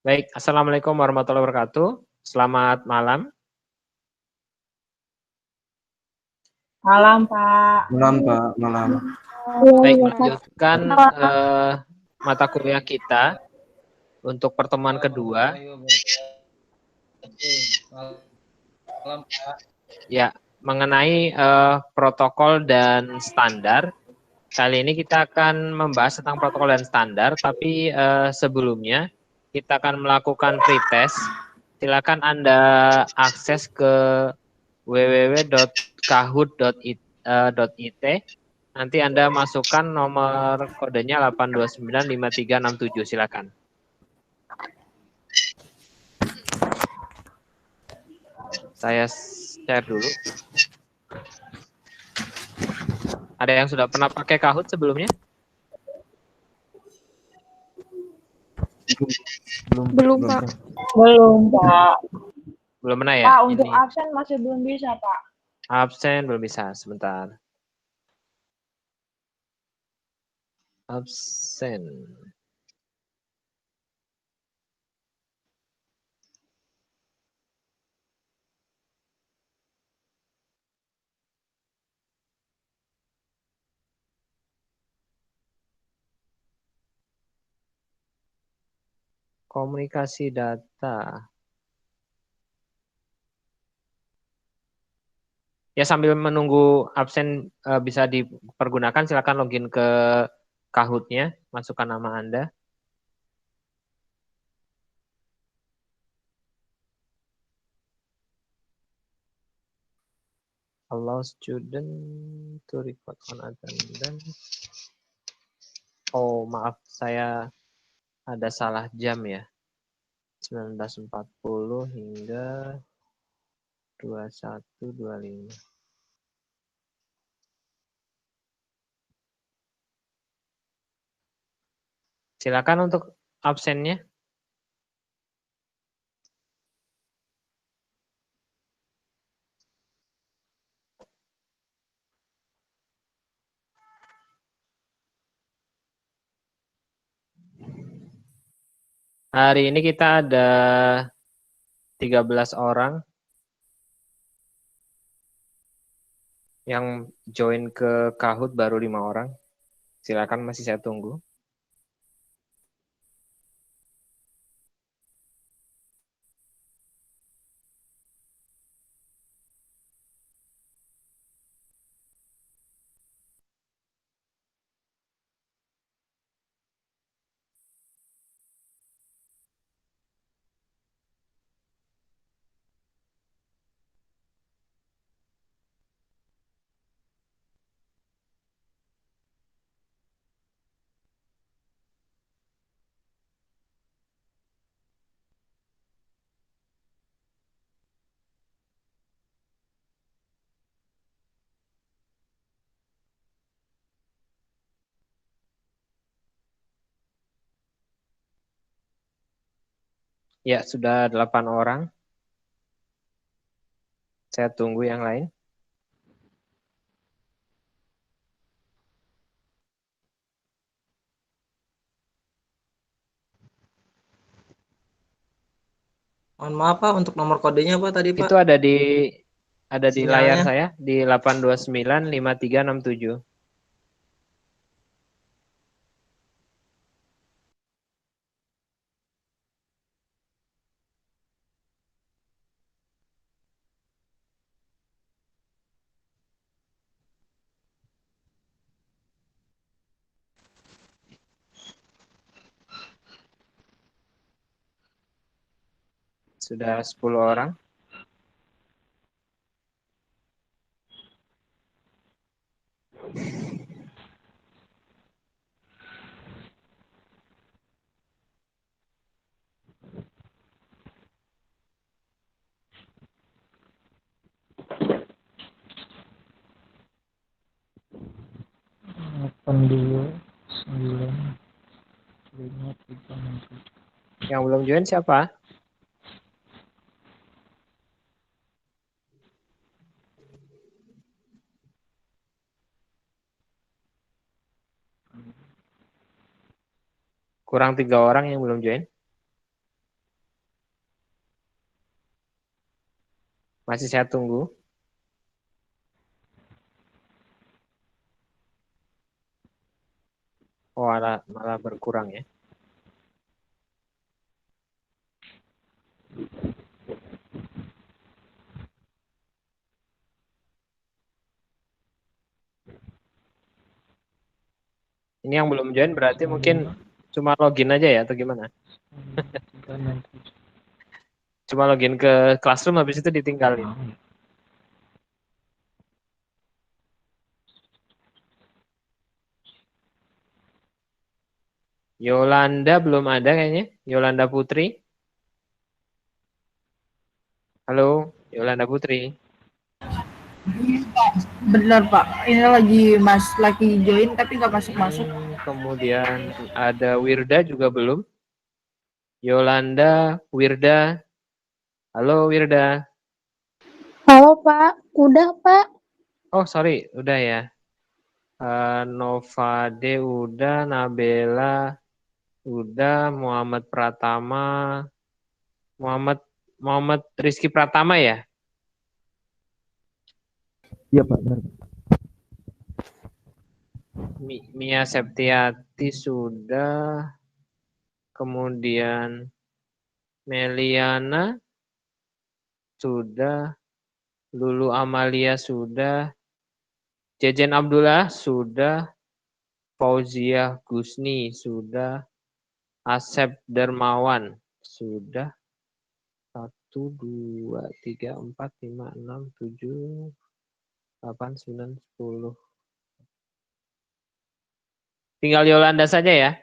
Baik, Assalamualaikum warahmatullahi wabarakatuh. Selamat malam. Malam, Pak. Malam, Pak. Malam. Baik, melanjutkan mata kuliah kita untuk pertemuan kedua. Ya, mengenai protokol dan standar. Kali ini kita akan membahas tentang protokol dan standar, tapi sebelumnya kita akan melakukan pretest. Silakan Anda akses ke www.kahoot.it. Nanti Anda masukkan nomor kodenya 8295367. Silakan. Saya share dulu. Ada yang sudah pernah pakai Kahoot sebelumnya? Belum, Pak. Belum, Pak. Belum pernah ya? Pak, untuk Ini. absen masih belum bisa, Pak. Absen belum bisa, sebentar. Absen. Komunikasi data. Ya, sambil menunggu absen bisa dipergunakan, silakan login ke Kahoot-nya, masukkan nama Anda. Allow student to record on attendance. Oh, maaf, saya ada salah jam ya. 19.40 hingga 21.25. Silakan untuk absennya. Hari ini kita ada 13 orang yang join ke Kahoot, baru 5 orang. Silakan, masih saya tunggu. Ya, sudah 8 orang. Saya tunggu yang lain. Mohon maaf, Pak, untuk nomor kodenya, Pak, tadi, Pak. Itu ada di layar Sinyalnya. saya di 8295367. Sudah 10 orang. Yang belum join siapa? Kurang 3 orang yang belum join. Masih saya tunggu. Oh, malah berkurang ya. Ini yang belum join berarti mungkin cuma login aja ya atau gimana? Cuma login ke Classroom habis itu ditinggalin. Yolanda belum ada kayaknya. Yolanda Putri. Halo, Yolanda Putri. Bener Pak, ini lagi join tapi nggak masuk-masuk. Kemudian ada Wirda juga belum. Yolanda, Wirda. Halo Wirda. Halo Pak, udah Pak. Oh sorry, udah ya. Novade udah, Nabela udah, Muhammad Pratama, Muhammad Rizky Pratama ya? Iya Pak, benar. Mia Septiati sudah, kemudian Meliana sudah, Lulu Amalia sudah, Jejen Abdullah sudah, Fauzia Gusni sudah, Asep Dermawan sudah, 1, 2, 3, 4, 5, 6, 7, 8, 9, 10. Tinggal Yolanda saja ya.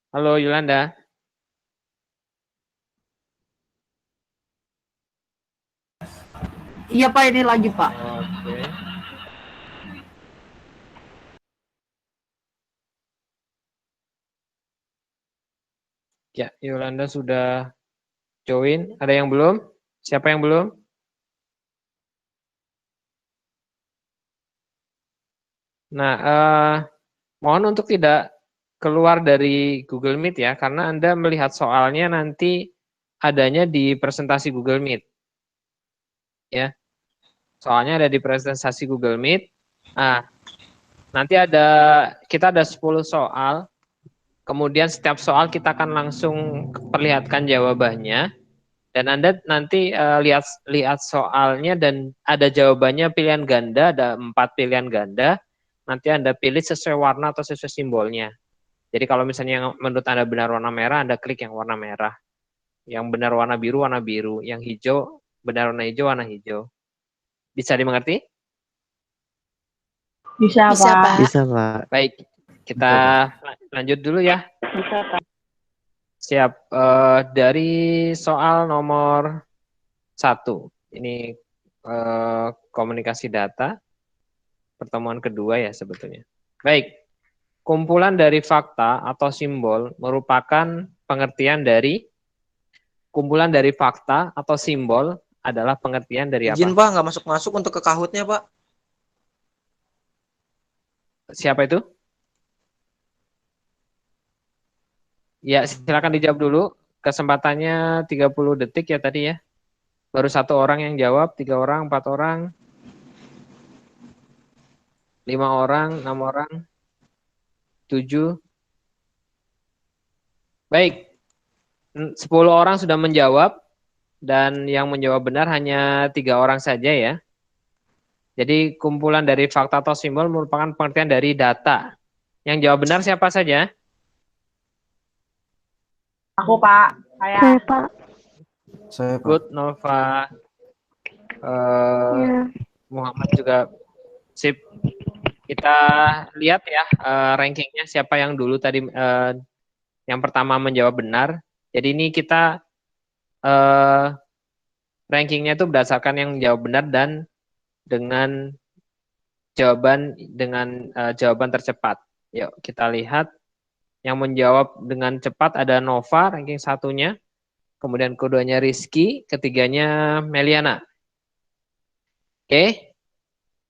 Halo Yolanda. Iya Pak, ini lagi Pak. Oke. Ya, Yolanda sudah join. Ada yang belum? Siapa yang belum? Nah, mohon untuk tidak keluar dari Google Meet ya, karena Anda melihat soalnya nanti adanya di presentasi Google Meet. Ya, soalnya ada di presentasi Google Meet. Nah, nanti kita ada 10 soal. Kemudian setiap soal kita akan langsung perlihatkan jawabannya. Dan Anda nanti lihat soalnya dan ada jawabannya pilihan ganda, ada 4 pilihan ganda. Nanti Anda pilih sesuai warna atau sesuai simbolnya. Jadi kalau misalnya yang menurut Anda benar warna merah, Anda klik yang warna merah. Yang benar warna biru, warna biru. Yang hijau, benar warna hijau, warna hijau. Bisa dimengerti? Bisa Pak. Bisa Pak. Baik, kita lanjut dulu ya. Bisa Pak. Siap. Dari soal nomor 1. Ini komunikasi data. Pertemuan kedua ya sebetulnya. Baik. Kumpulan dari fakta atau simbol merupakan pengertian dari kumpulan dari fakta atau simbol adalah pengertian dari apa? Izin Pak, nggak masuk-masuk untuk ke Kahoot-nya Pak. Siapa itu? Ya, silakan dijawab dulu. Kesempatannya 30 detik ya tadi ya. Baru 1 orang yang jawab, 3 orang, 4 orang, 5 orang, 6 orang, 7. Baik, 10 orang sudah menjawab dan yang menjawab benar hanya 3 orang saja ya. Jadi kumpulan dari fakta atau simbol merupakan pengertian dari data. Yang jawab benar siapa saja? Aku Pak. Saya Pak. Saya Pak. Good, Nova, Ya. Muhammad juga sip. Kita lihat ya rankingnya siapa yang dulu tadi yang pertama menjawab benar. Jadi ini kita rankingnya itu berdasarkan yang jawab benar dan dengan jawaban tercepat. Yuk kita lihat yang menjawab dengan cepat ada Nova ranking 1-nya, kemudian keduanya Rizky, ketiganya Meliana. Oke.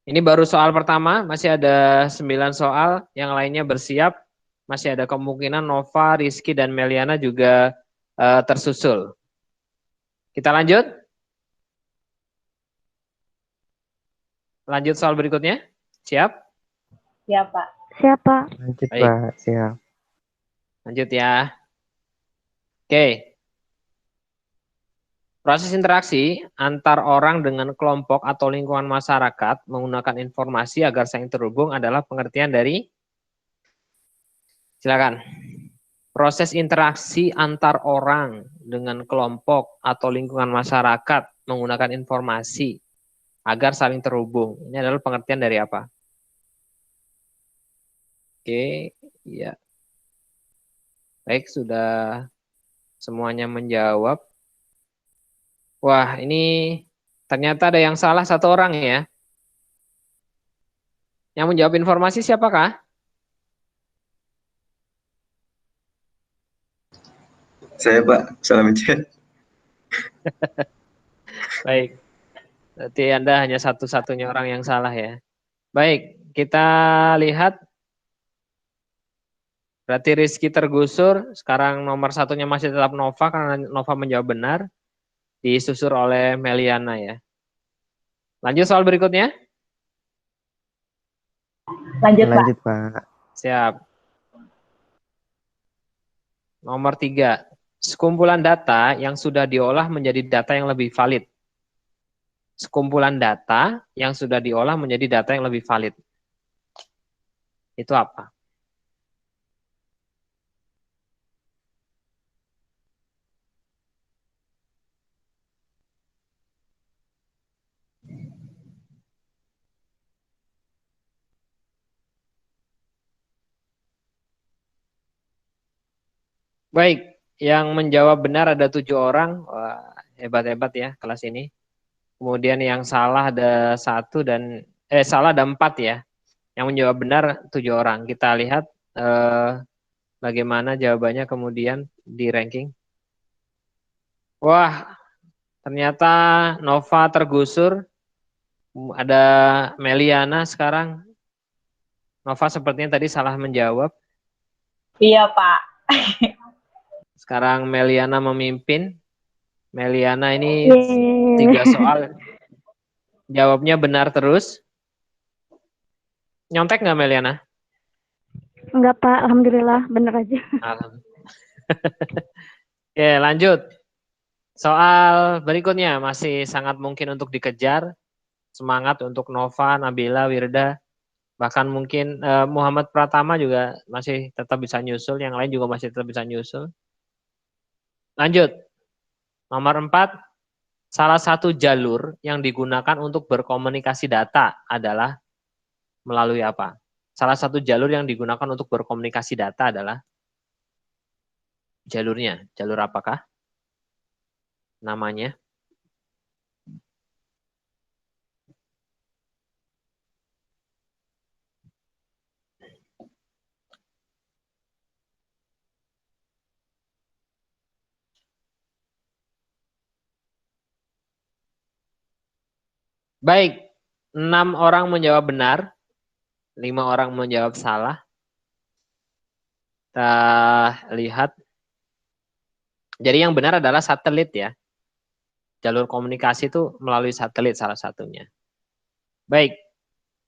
Ini baru soal pertama, masih ada 9 soal, yang lainnya bersiap. Masih ada kemungkinan Nova, Rizky, dan Meliana juga tersusul. Kita lanjut. Lanjut soal berikutnya. Siap? Ya, Pak. Siapa? Lanjut, Baik. Pak. Siap. Lanjut ya. Oke. Proses interaksi antar orang dengan kelompok atau lingkungan masyarakat menggunakan informasi agar saling terhubung adalah pengertian dari, silakan. Proses interaksi antar orang dengan kelompok atau lingkungan masyarakat menggunakan informasi agar saling terhubung. Ini adalah pengertian dari apa? Oke, ya. Baik, sudah semuanya menjawab. Wah, ini ternyata ada yang salah satu orang ya. Yang menjawab informasi siapakah? Saya Pak, salam chat. Baik. Berarti Anda hanya satu-satunya orang yang salah ya. Baik, kita lihat. Berarti Rizky tergusur. Sekarang nomor satunya masih tetap Nova karena Nova menjawab benar. Disusur oleh Meliana ya. Lanjut soal berikutnya. Lanjut, Pak. Siap. Nomor 3. Sekumpulan data yang sudah diolah menjadi data yang lebih valid. Sekumpulan data yang sudah diolah menjadi data yang lebih valid. Itu apa? Baik, yang menjawab benar ada 7 orang. Wah, hebat-hebat ya kelas ini. Kemudian yang salah ada 1 dan salah ada 4 ya. Yang menjawab benar 7 orang. Kita lihat bagaimana jawabannya kemudian di ranking. Wah, ternyata Nova tergusur. Ada Meliana sekarang. Nova sepertinya tadi salah menjawab. Iya, Pak. Sekarang Meliana memimpin. Meliana ini Yeay. 3 soal. Jawabnya benar terus. Nyontek nggak Meliana? Enggak, Pak. Alhamdulillah. Bener aja. Oke, lanjut. Soal berikutnya masih sangat mungkin untuk dikejar. Semangat untuk Nova, Nabila, Wirda. Bahkan mungkin Muhammad Pratama juga masih tetap bisa nyusul. Yang lain juga masih tetap bisa nyusul. Lanjut. Nomor 4. Salah satu jalur yang digunakan untuk berkomunikasi data adalah melalui apa? Salah satu jalur yang digunakan untuk berkomunikasi data adalah jalurnya. Jalur apakah? Namanya. Baik, 6 orang menjawab benar, 5 orang menjawab salah. Kita lihat. Jadi yang benar adalah satelit ya. Jalur komunikasi itu melalui satelit salah satunya. Baik,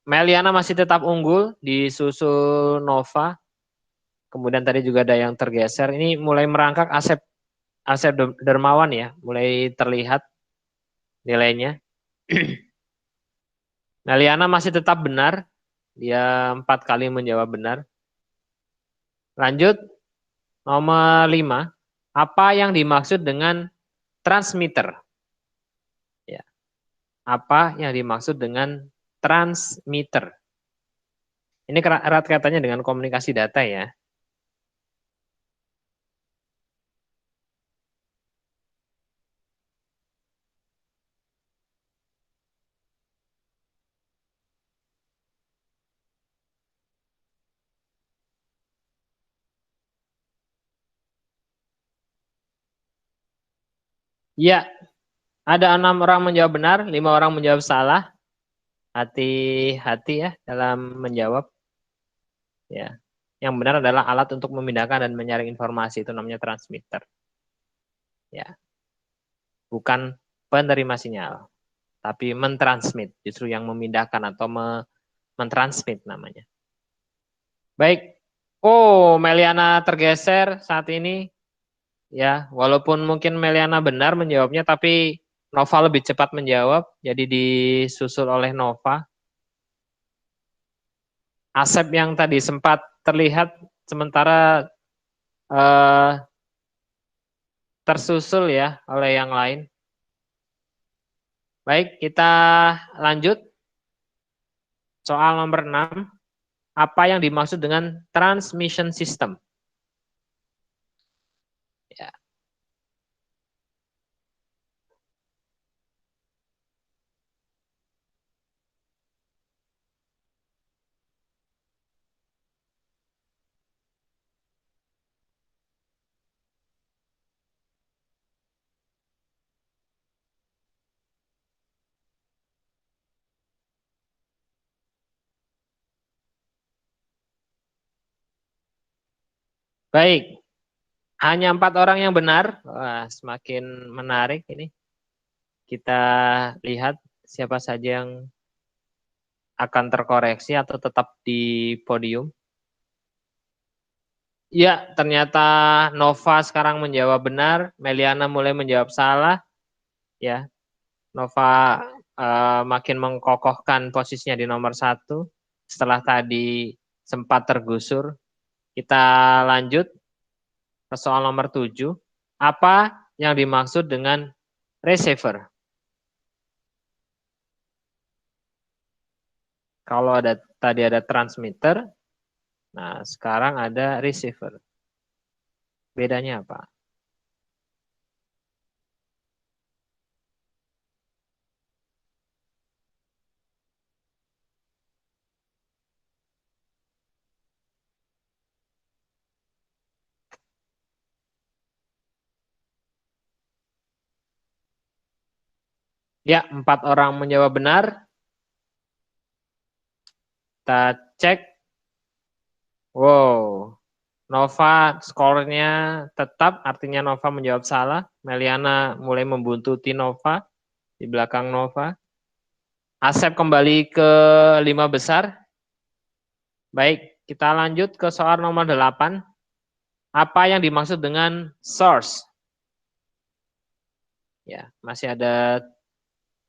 Meliana masih tetap unggul, disusul Nova. Kemudian tadi juga ada yang tergeser. Ini mulai merangkak Asep Dermawan ya, mulai terlihat nilainya. Meliana masih tetap benar, dia 4 kali menjawab benar. Lanjut, nomor 5. Apa yang dimaksud dengan transmitter? Ya. Apa yang dimaksud dengan transmitter? Ini erat katanya dengan komunikasi data ya. Ya, ada 6 orang menjawab benar, 5 orang menjawab salah. Hati-hati ya dalam menjawab. Ya, yang benar adalah alat untuk memindahkan dan menyaring informasi, itu namanya transmitter. Ya. Bukan penerima sinyal, tapi mentransmit, justru yang memindahkan atau mentransmit namanya. Baik. Oh, Meliana tergeser saat ini. Ya, walaupun mungkin Meliana benar menjawabnya, tapi Nova lebih cepat menjawab, jadi disusul oleh Nova. Asep yang tadi sempat terlihat sementara tersusul ya oleh yang lain. Baik, kita lanjut. Soal nomor 6. Apa yang dimaksud dengan transmission system? Ya. Baik, hanya 4 orang yang benar. Wah, semakin menarik ini. Kita lihat siapa saja yang akan terkoreksi atau tetap di podium. Ya, ternyata Nova sekarang menjawab benar, Meliana mulai menjawab salah. Ya, Nova makin mengkokohkan posisinya di nomor 1 setelah tadi sempat tergusur. Kita lanjut ke soal nomor 7. Apa yang dimaksud dengan receiver? Kalau tadi ada transmitter, nah sekarang ada receiver. Bedanya apa? Ya, 4 orang menjawab benar. Kita cek. Wow, Nova skornya tetap, artinya Nova menjawab salah. Meliana mulai membuntuti Nova, di belakang Nova. Asep kembali ke 5 besar. Baik, kita lanjut ke soal nomor 8. Apa yang dimaksud dengan source? Ya, masih ada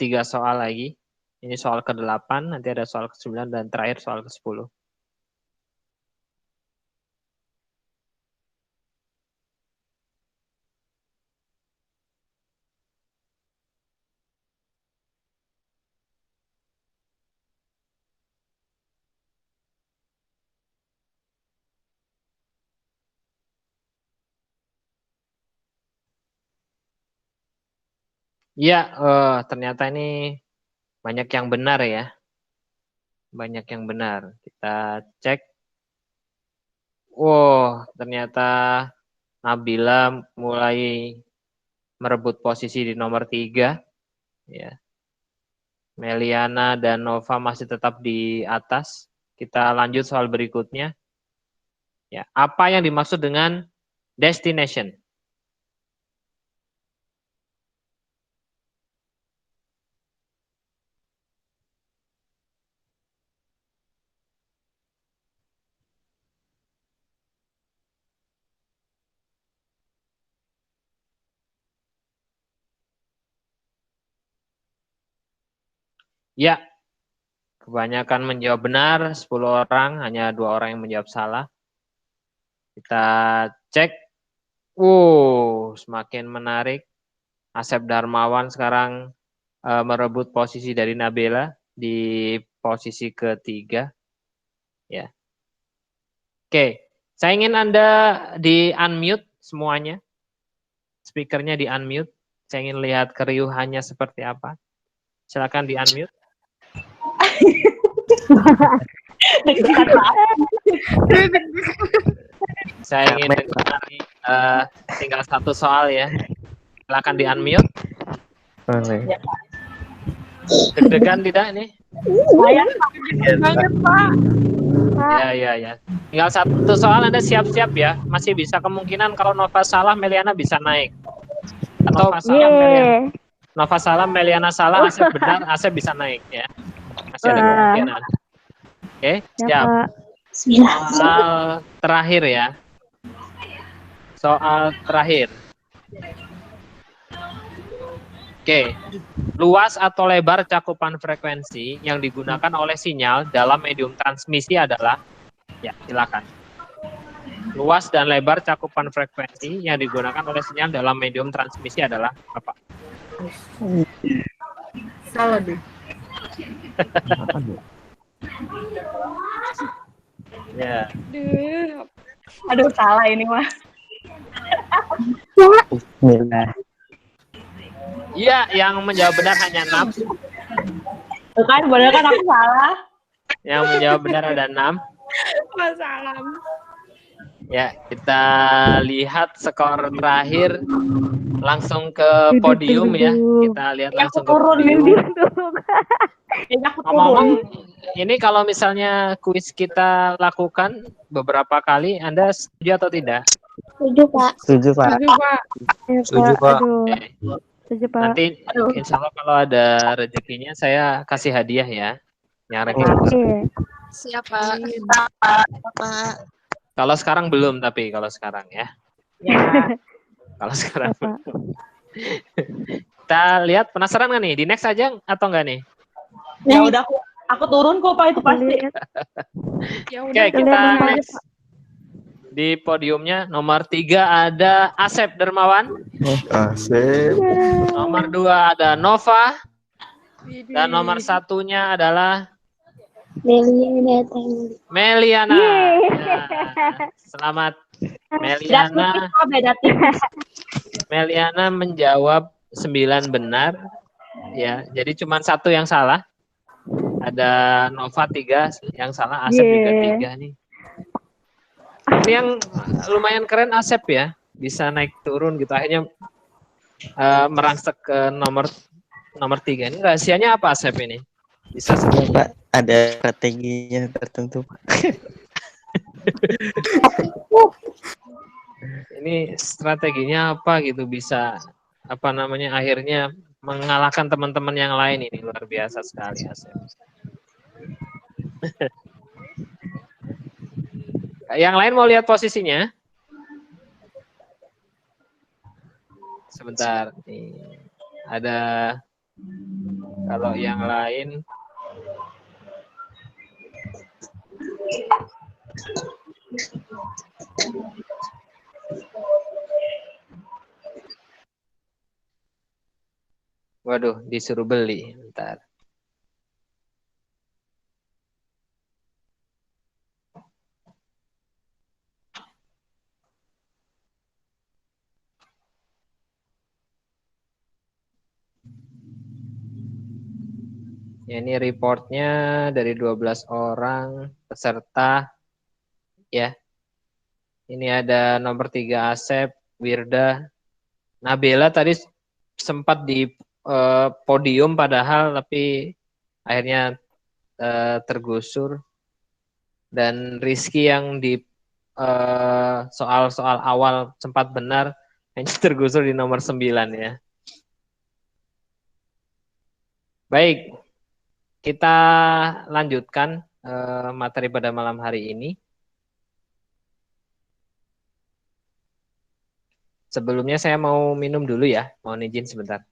3 soal lagi. Ini soal ke-8, nanti ada soal ke-9, dan terakhir soal ke-10. Ya, ternyata ini banyak yang benar ya. Banyak yang benar. Kita cek. Wow, ternyata Nabila mulai merebut posisi di nomor 3. Ya. Meliana dan Nova masih tetap di atas. Kita lanjut soal berikutnya. Ya, apa yang dimaksud dengan destination? Ya, kebanyakan menjawab benar, 10 orang, hanya 2 orang yang menjawab salah. Kita cek. Semakin menarik. Asep Darmawan sekarang merebut posisi dari Nabila di posisi ke-3. Ya. Oke, saya ingin Anda di unmute semuanya. Speakernya di unmute. Saya ingin lihat keriuhannya seperti apa. Silakan di unmute. Saya ingin tinggal 1 soal ya. Silakan di unmute. Deg-degan tidak ini? Saya banget, Pak. Ya. Tinggal 1 soal, Anda siap-siap ya. Masih bisa kemungkinan kalau Nova salah, Meliana bisa naik. Atau Yeay. Nova salah, Meliana salah, Asep benar, Asep bisa naik ya. Masih ada Wah. kemungkinan. Oke, Ya, siap. Pak. Soal terakhir ya. Soal terakhir. Oke, luas atau lebar cakupan frekuensi yang digunakan oleh sinyal dalam medium transmisi adalah, ya silakan. Luas dan lebar cakupan frekuensi yang digunakan oleh sinyal dalam medium transmisi adalah apa? Salah deh. Ya, Aduh, salah ini mah. Bismillah. iya, yang menjawab benar hanya 6. Bukan, bener kan aku salah. Yang menjawab benar ada 6. Salah. Ya, kita lihat skor terakhir langsung ke podium ya. Kita lihat langsung ke turun podium. Ini aku turun. Ngomong-ngomong, ini kalau misalnya kuis kita lakukan beberapa kali, Anda setuju atau tidak? Setuju, Pak. Setuju, Pak. Ya, Setuju, Pak. Aduh. Oke. Setuju, Pak. Nanti insya Allah kalau ada rezekinya saya kasih hadiah ya. Yang ranking Oke. Siapa? Kalau sekarang belum, tapi kalau sekarang ya. Ya. Kalau sekarang Pak. belum. Kita lihat, penasaran nggak nih? Di next aja atau enggak nih? Ya udah, aku turun kok Pak, itu pasti. Ya Oke, udah, kita lihat aja, next. Di podiumnya nomor 3 ada Asep Dermawan. Asep. Nomor 2 ada Nova. Dan nomor 1-nya adalah Meliana. Yeay. Ya, selamat Beda tipis, Meliana. Pak, beda tipis. Meliana menjawab 9 benar. Ya, jadi cuma 1 yang salah. Ada Nova 3 yang salah, Asep juga 3 nih. Ini yang lumayan keren Asep ya, bisa naik turun gitu. Akhirnya merangsek ke nomor 3. Ini rahasianya apa Asep ini? Bisa Ya, Pak, ada strateginya tertentu, Pak. Ini strateginya apa gitu, bisa apa namanya akhirnya mengalahkan teman-teman yang lain. Ini luar biasa sekali Asep. Yang lain mau lihat posisinya? Sebentar nih. Ada kalau yang lain waduh, disuruh beli. Bentar. Ya, ini reportnya dari 12 orang peserta. Ya, ini ada nomor 3 Asep, Wirda, Nabila tadi sempat di podium padahal, tapi akhirnya tergusur. Dan Rizky yang di soal-soal awal sempat benar, hanya tergusur di nomor 9 ya. Baik, kita lanjutkan materi pada malam hari ini. Sebelumnya saya mau minum dulu ya, mohon izin sebentar.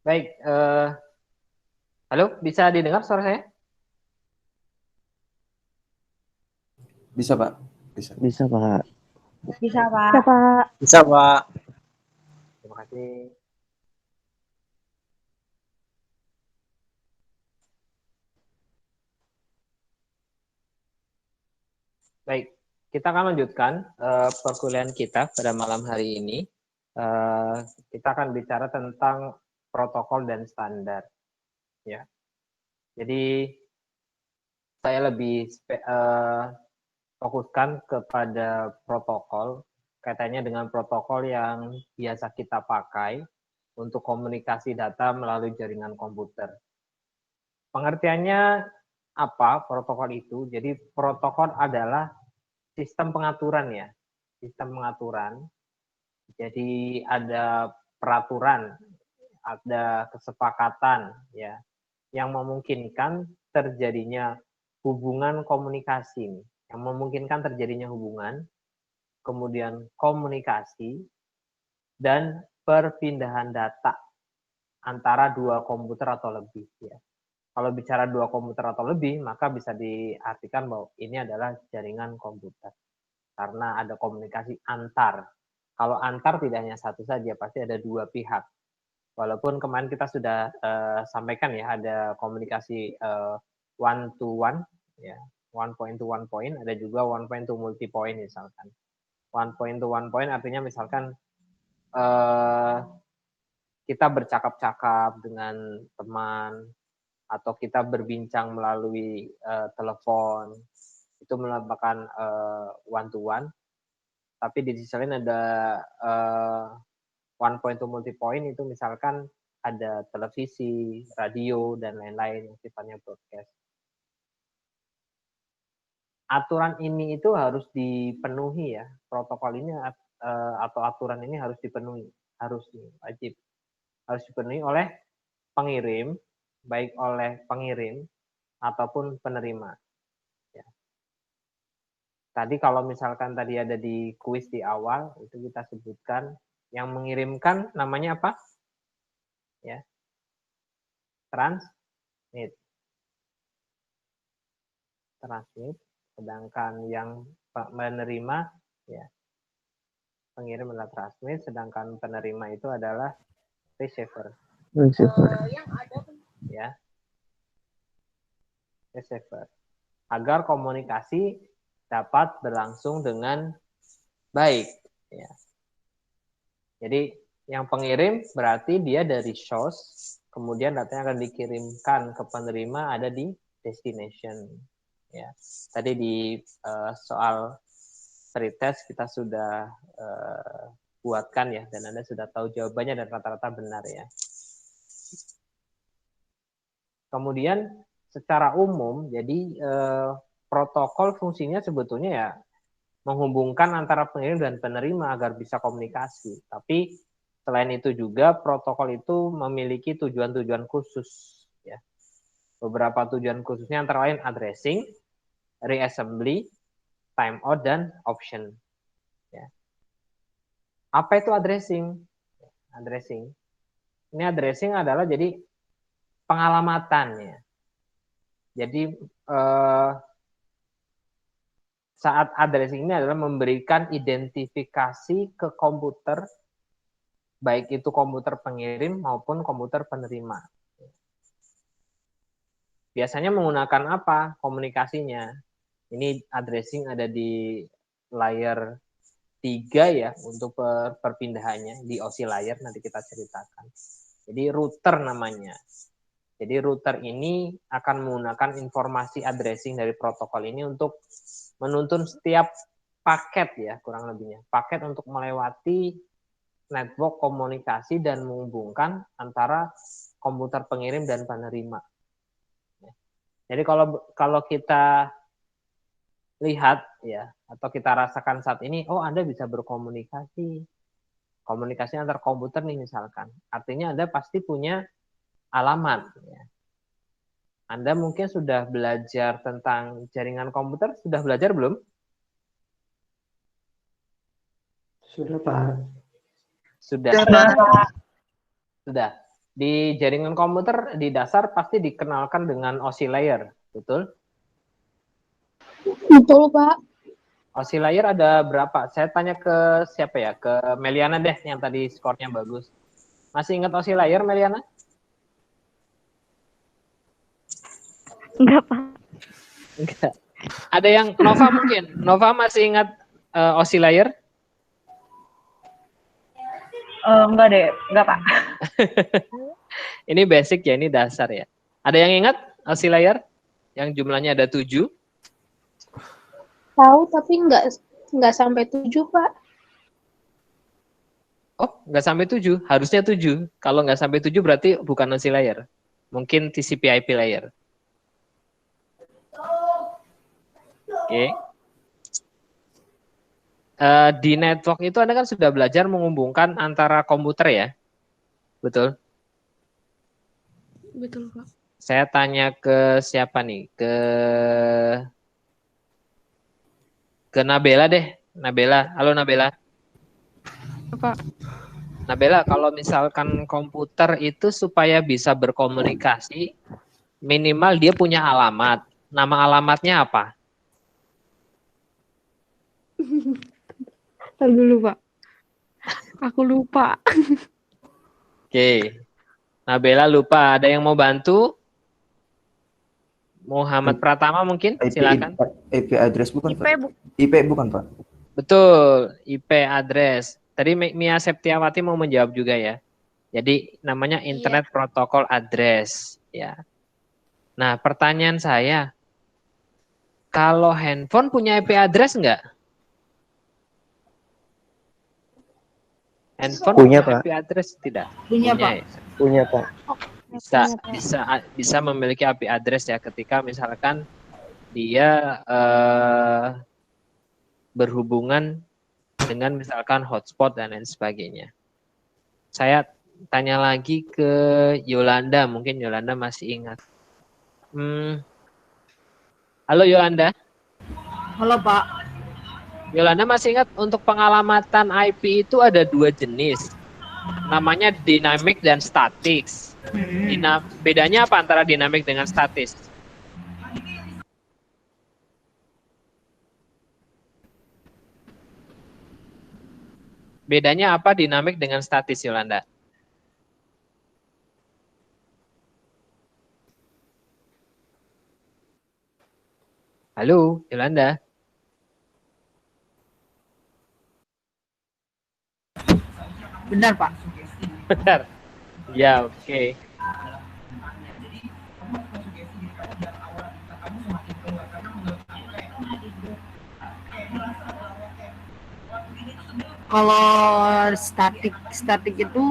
Baik, halo, bisa didengar suara saya? Bisa, Pak. Bisa. Bisa, Pak. Bisa, Pak. Bisa, Pak. Bisa, Pak. Terima kasih. Baik, kita akan lanjutkan perkuliahan kita pada malam hari ini. Kita akan bicara tentang protokol dan standar. Ya, jadi saya lebih fokuskan kepada protokol, kaitannya dengan protokol yang biasa kita pakai untuk komunikasi data melalui jaringan komputer. Pengertiannya apa protokol itu? Jadi protokol adalah sistem pengaturan ya, sistem pengaturan. Jadi ada peraturan, ada kesepakatan ya, yang memungkinkan terjadinya hubungan komunikasi, yang memungkinkan terjadinya hubungan, kemudian komunikasi dan perpindahan data antara dua komputer atau lebih ya. Kalau bicara dua komputer atau lebih, maka bisa diartikan bahwa ini adalah jaringan komputer. Karena ada komunikasi antar. Kalau antar tidak hanya satu saja, pasti ada dua pihak. Walaupun kemarin kita sudah sampaikan ya, ada komunikasi one to one, ya, one point to one point, ada juga one point to multi point misalkan. One point to one point artinya misalkan kita bercakap-cakap dengan teman, atau kita berbincang melalui telepon, itu merupakan one to one. Tapi di sisi lain ada one point to multi point, itu misalkan ada televisi, radio, dan lain-lain yang sifatnya broadcast. Aturan ini itu harus dipenuhi ya, protokol ini atau aturan ini harus dipenuhi, harus wajib, harus dipenuhi oleh pengirim, baik oleh pengirim ataupun penerima. Ya. Tadi kalau misalkan tadi ada di kuis di awal, itu kita sebutkan yang mengirimkan namanya apa? Ya, transmit. Sedangkan yang menerima, ya, pengirim adalah transmit, sedangkan penerima itu adalah receiver. Ya, receiver. Agar komunikasi dapat berlangsung dengan baik. Ya. Jadi yang pengirim berarti dia dari source, kemudian datanya akan dikirimkan ke penerima ada di destination. Ya. Tadi di soal pretest kita sudah buatkan ya, dan Anda sudah tahu jawabannya dan rata-rata benar ya. Kemudian secara umum, jadi protokol fungsinya sebetulnya ya menghubungkan antara pengirim dan penerima agar bisa komunikasi. Tapi selain itu juga protokol itu memiliki tujuan-tujuan khusus. Ya. Beberapa tujuan khususnya antara lain addressing, reassembly, timeout, dan option. Ya. Apa itu addressing? Addressing. Ini addressing adalah jadi pengalamatannya. Jadi saat addressing ini adalah memberikan identifikasi ke komputer, baik itu komputer pengirim maupun komputer penerima. Biasanya menggunakan apa komunikasinya? Ini addressing ada di layer 3 ya untuk perpindahannya, di OSI layer nanti kita ceritakan. Jadi router namanya. Jadi router ini akan menggunakan informasi addressing dari protokol ini untuk menuntun setiap paket ya, kurang lebihnya. Paket untuk melewati network komunikasi dan menghubungkan antara komputer pengirim dan penerima. Jadi kalau kita lihat ya, atau kita rasakan saat ini, oh Anda bisa berkomunikasi. Komunikasi antar komputer nih misalkan. Artinya Anda pasti punya alamat. Ya. Anda mungkin sudah belajar tentang jaringan komputer, sudah belajar belum? Sudah, Pak. Sudah. Sudah. Di jaringan komputer di dasar pasti dikenalkan dengan OSI layer, betul? Betul, Pak. OSI layer ada berapa? Saya tanya ke siapa ya? Ke Meliana deh yang tadi skornya bagus. Masih ingat OSI layer, Meliana? Enggak, Pak. Enggak. Ada yang Nova mungkin? Nova masih ingat OSI layer? Enggak deh, enggak Pak. Ini basic ya, ini dasar ya. Ada yang ingat OSI layer? Yang jumlahnya ada 7? Tahu, tapi enggak sampai 7, Pak. Oh, nggak sampai 7. Harusnya 7. Kalau nggak sampai 7 berarti bukan OSI layer. Mungkin TCP/IP layer. Oke. Di network itu Anda kan sudah belajar menghubungkan antara komputer ya? Betul? Betul, Pak. Saya tanya ke siapa nih? Ke Nabela deh. Nabela. Halo Nabela. Pak. Nabela, kalau misalkan komputer itu supaya bisa berkomunikasi, minimal dia punya alamat. Nama alamatnya apa? Ntar dulu, Pak. Aku lupa. Oke. Nabela lupa. Ada yang mau bantu? Muhammad Pratama mungkin? Silakan. IP address bukan, IP Pak? IP bukan, Pak? Betul, IP address. Tadi Mia Septiawati mau menjawab juga ya. Jadi namanya Internet Protocol Address ya. Nah, pertanyaan saya, kalau handphone punya IP address enggak? Handphone Punya, punya Pak. IP address tidak? Punya, Pak. ya? Punya, Pak. Bisa memiliki IP address ya ketika misalkan dia berhubungan dengan misalkan hotspot dan lain sebagainya. Saya tanya lagi ke Yolanda, mungkin Yolanda masih ingat. Halo Yolanda. Halo, Pak. Yolanda masih ingat untuk pengalamatan IP itu ada 2 jenis. Namanya dynamic dan static. Bedanya apa antara dynamic dengan statis? Bedanya apa dynamic dengan statis, Yolanda? Halo, Yolanda. Benar, Pak. Benar. Ya, oke. Kalau statik itu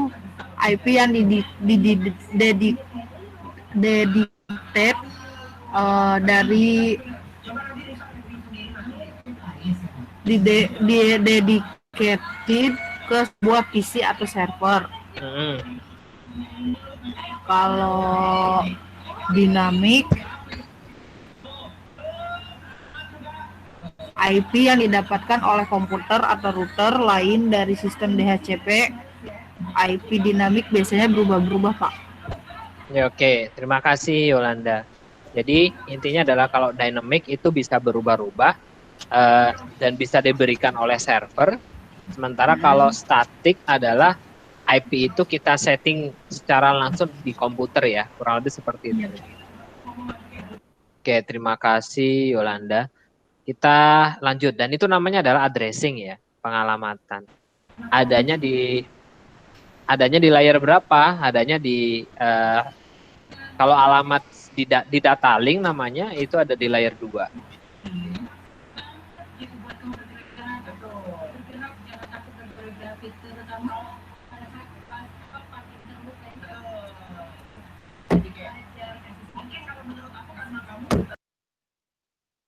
IP yang dedicated dari dedicated ke sebuah PC atau server. Kalau dinamik, IP yang didapatkan oleh komputer atau router lain dari sistem DHCP. IP dinamik biasanya berubah-berubah, Pak. Ya, oke. Terima kasih, Yolanda. Jadi intinya adalah kalau dynamic itu bisa berubah-ubah dan bisa diberikan oleh server. Sementara kalau statik adalah IP itu kita setting secara langsung di komputer ya, kurang lebih seperti itu. Oke, terima kasih Yolanda. Kita lanjut, dan itu namanya adalah addressing ya, pengalamatan. Adanya di layar berapa? Adanya di kalau alamat di data link namanya itu ada di layar 2.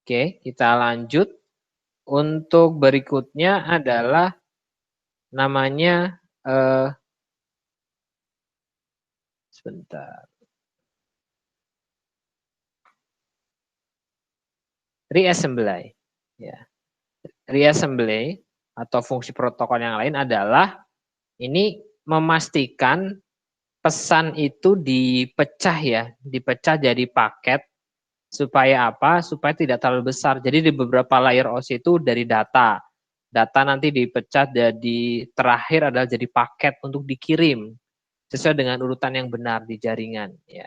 Oke, kita lanjut. Untuk berikutnya adalah namanya sebentar. Reassembly. Ya. Reassembly atau fungsi protokol yang lain adalah ini memastikan pesan itu dipecah ya, dipecah jadi paket. Supaya apa? Supaya tidak terlalu besar. Jadi di beberapa layer OS itu dari data. Data nanti dipecah jadi terakhir adalah jadi paket untuk dikirim sesuai dengan urutan yang benar di jaringan ya.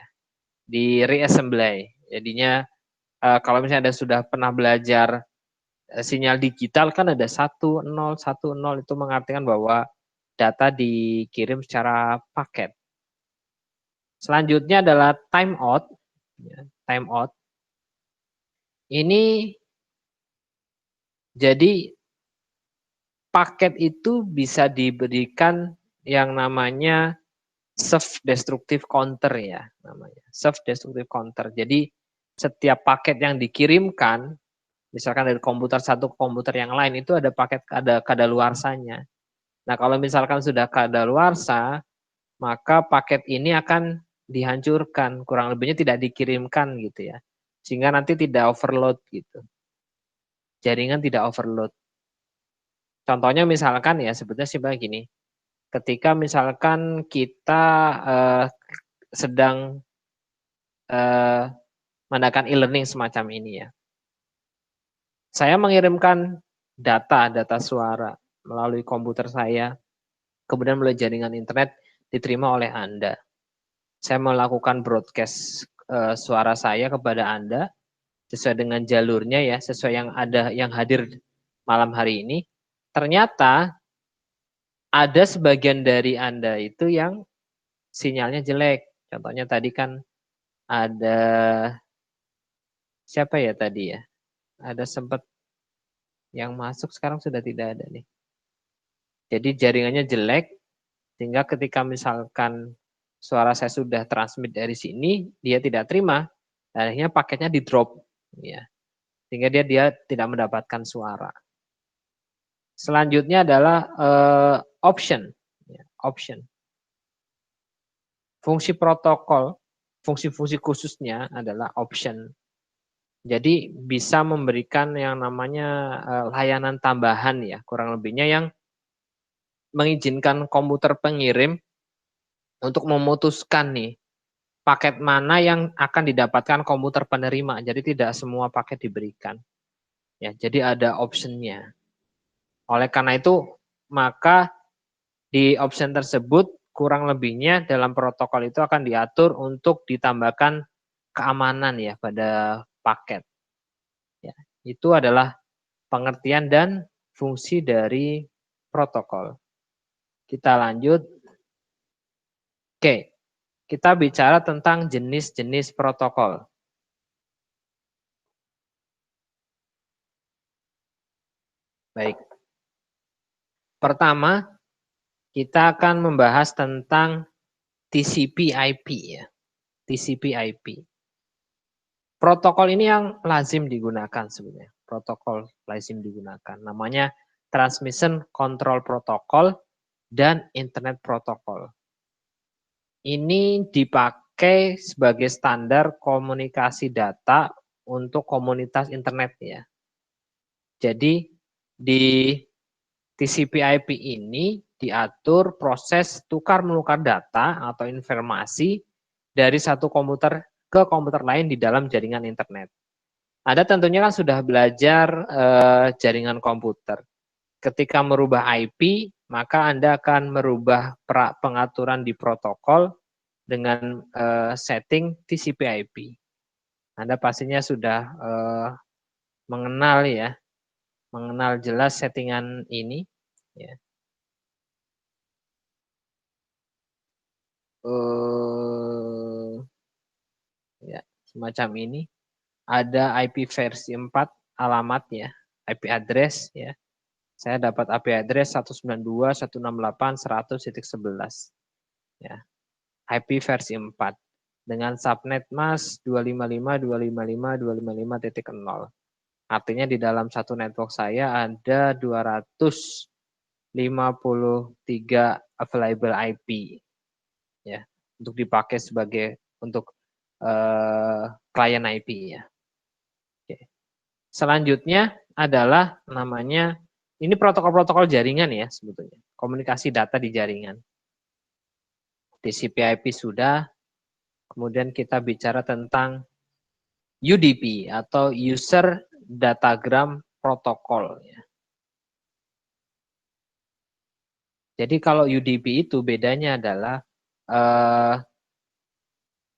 Di reassembly. Jadinya kalau misalnya Anda sudah pernah belajar sinyal digital kan ada 1010 itu mengartikan bahwa data dikirim secara paket. Selanjutnya adalah timeout. Ya, timeout. Ini jadi paket itu bisa diberikan yang namanya self-destructive counter ya namanya. Self-destructive counter. Jadi setiap paket yang dikirimkan, misalkan dari komputer satu ke komputer yang lain itu ada paket ada kadaluarsanya. Nah kalau misalkan sudah kadaluarsa, maka paket ini akan dihancurkan, kurang lebihnya tidak dikirimkan gitu ya. Sehingga nanti tidak overload gitu. Jaringan tidak overload. Contohnya misalkan ya sebetulnya simpel gini. Ketika misalkan kita sedang mengadakan e-learning semacam ini ya. Saya mengirimkan data suara melalui komputer saya, kemudian melalui jaringan internet diterima oleh Anda. Saya melakukan broadcast suara saya kepada Anda sesuai dengan jalurnya ya, sesuai yang hadir malam hari ini. Ternyata ada sebagian dari Anda itu yang sinyalnya jelek. Contohnya tadi kan ada siapa ya tadi ya? Ada sempat yang masuk sekarang sudah tidak ada nih. Jadi jaringannya jelek sehingga ketika misalkan suara saya sudah transmit dari sini, dia tidak terima, akhirnya paketnya di drop ya. Sehingga dia tidak mendapatkan suara. Selanjutnya adalah option. Option. Fungsi protokol, fungsi-fungsi khususnya adalah option. Jadi bisa memberikan yang namanya layanan tambahan ya, kurang lebihnya yang mengizinkan komputer pengirim untuk memutuskan nih paket mana yang akan didapatkan komputer penerima. Jadi tidak semua paket diberikan. Ya, jadi ada optionnya. Oleh karena itu, maka di option tersebut kurang lebihnya dalam protokol itu akan diatur untuk ditambahkan keamanan ya pada paket. Ya, itu adalah pengertian dan fungsi dari protokol. Kita lanjut. Oke, kita bicara tentang jenis-jenis protokol. Baik. Pertama, kita akan membahas tentang TCP/IP ya. TCP/IP. Protokol ini yang lazim digunakan sebenarnya. Protokol lazim digunakan. Namanya Transmission Control Protocol dan Internet Protocol. Ini dipakai sebagai standar komunikasi data untuk komunitas internet ya. Jadi di TCP/IP ini diatur proses tukar-menukar data atau informasi dari satu komputer ke komputer lain di dalam jaringan internet. Anda tentunya kan sudah belajar jaringan komputer. Ketika merubah IP, maka Anda akan merubah pengaturan di protokol dengan setting TCP/IP. Anda pastinya sudah mengenal ya, mengenal jelas settingan ini. Ya. Ya, semacam ini. Ada IP versi 4 alamat ya, IP address ya. Saya dapat IP address 192.168.100.11 ya. IP versi 4 dengan subnet mask 255.255.255.0. Artinya di dalam satu network saya ada 253 available IP ya, untuk dipakai sebagai untuk klien IP ya. Oke. Selanjutnya adalah namanya, ini protokol-protokol jaringan ya sebetulnya, komunikasi data di jaringan. TCP/IP sudah. Kemudian kita bicara tentang UDP atau User Datagram Protocol. Jadi kalau UDP itu bedanya adalah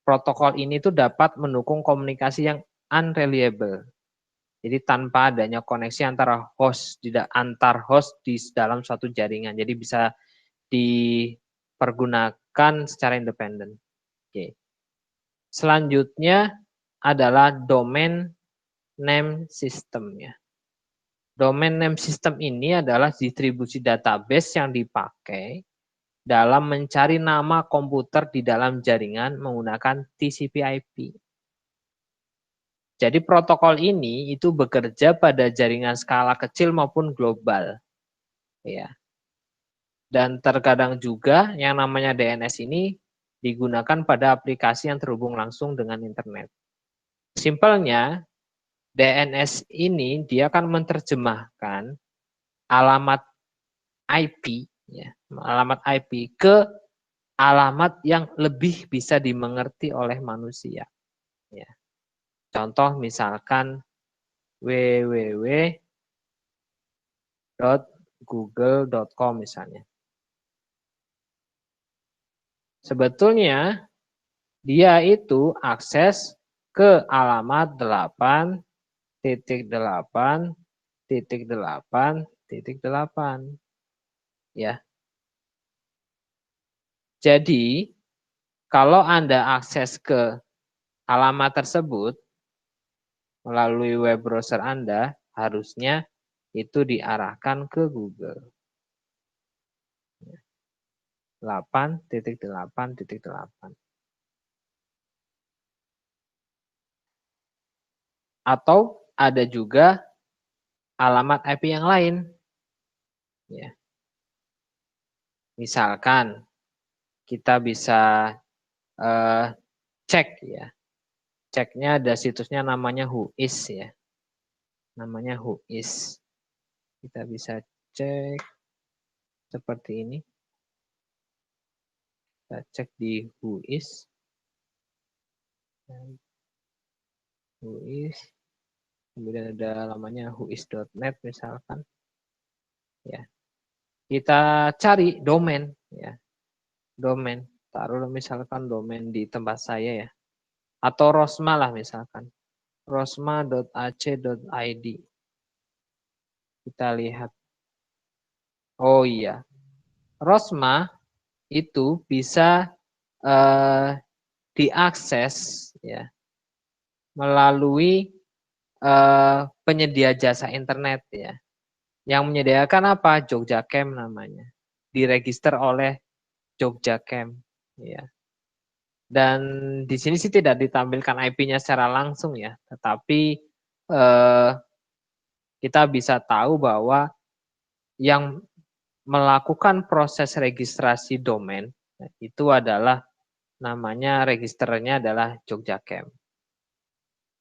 protokol ini tuh dapat mendukung komunikasi yang unreliable. Jadi tanpa adanya koneksi antar host di dalam suatu jaringan. Jadi bisa dipergunakan secara independen. Oke. Selanjutnya adalah domain name system ya. Domain name system ini adalah distribusi database yang dipakai dalam mencari nama komputer di dalam jaringan menggunakan TCP/IP. Jadi protokol ini itu bekerja pada jaringan skala kecil maupun global. Ya. Dan terkadang juga yang namanya DNS ini digunakan pada aplikasi yang terhubung langsung dengan internet. Simpelnya, DNS ini dia akan menerjemahkan alamat IP, ya, alamat IP ke alamat yang lebih bisa dimengerti oleh manusia. Ya. Contoh misalkan www.google.com misalnya. Sebetulnya dia itu akses ke alamat 8.8.8.8 ya. Jadi kalau Anda akses ke alamat tersebut melalui web browser Anda, harusnya itu diarahkan ke Google. 8.8.8. Atau ada juga alamat IP yang lain. Ya. Misalkan kita bisa cek ya. Ceknya ada situsnya namanya Whois ya. Namanya Whois. Kita bisa cek seperti ini. Kita cek di Whois. Whois. Kemudian ada namanya whois.net misalkan. Ya. Kita cari domain ya. Domain. Taruh misalkan domain di tempat saya ya. Atau Rosma lah misalkan. rosma.ac.id. Kita lihat. Oh iya. Rosma itu bisa diakses ya melalui penyedia jasa internet ya. Yang menyediakan apa? JogjaCamp namanya. Diregister oleh JogjaCamp ya. Dan di sini sih tidak ditampilkan IP-nya secara langsung ya, tetapi kita bisa tahu bahwa yang melakukan proses registrasi domain itu adalah namanya registernya adalah JogjaCamp.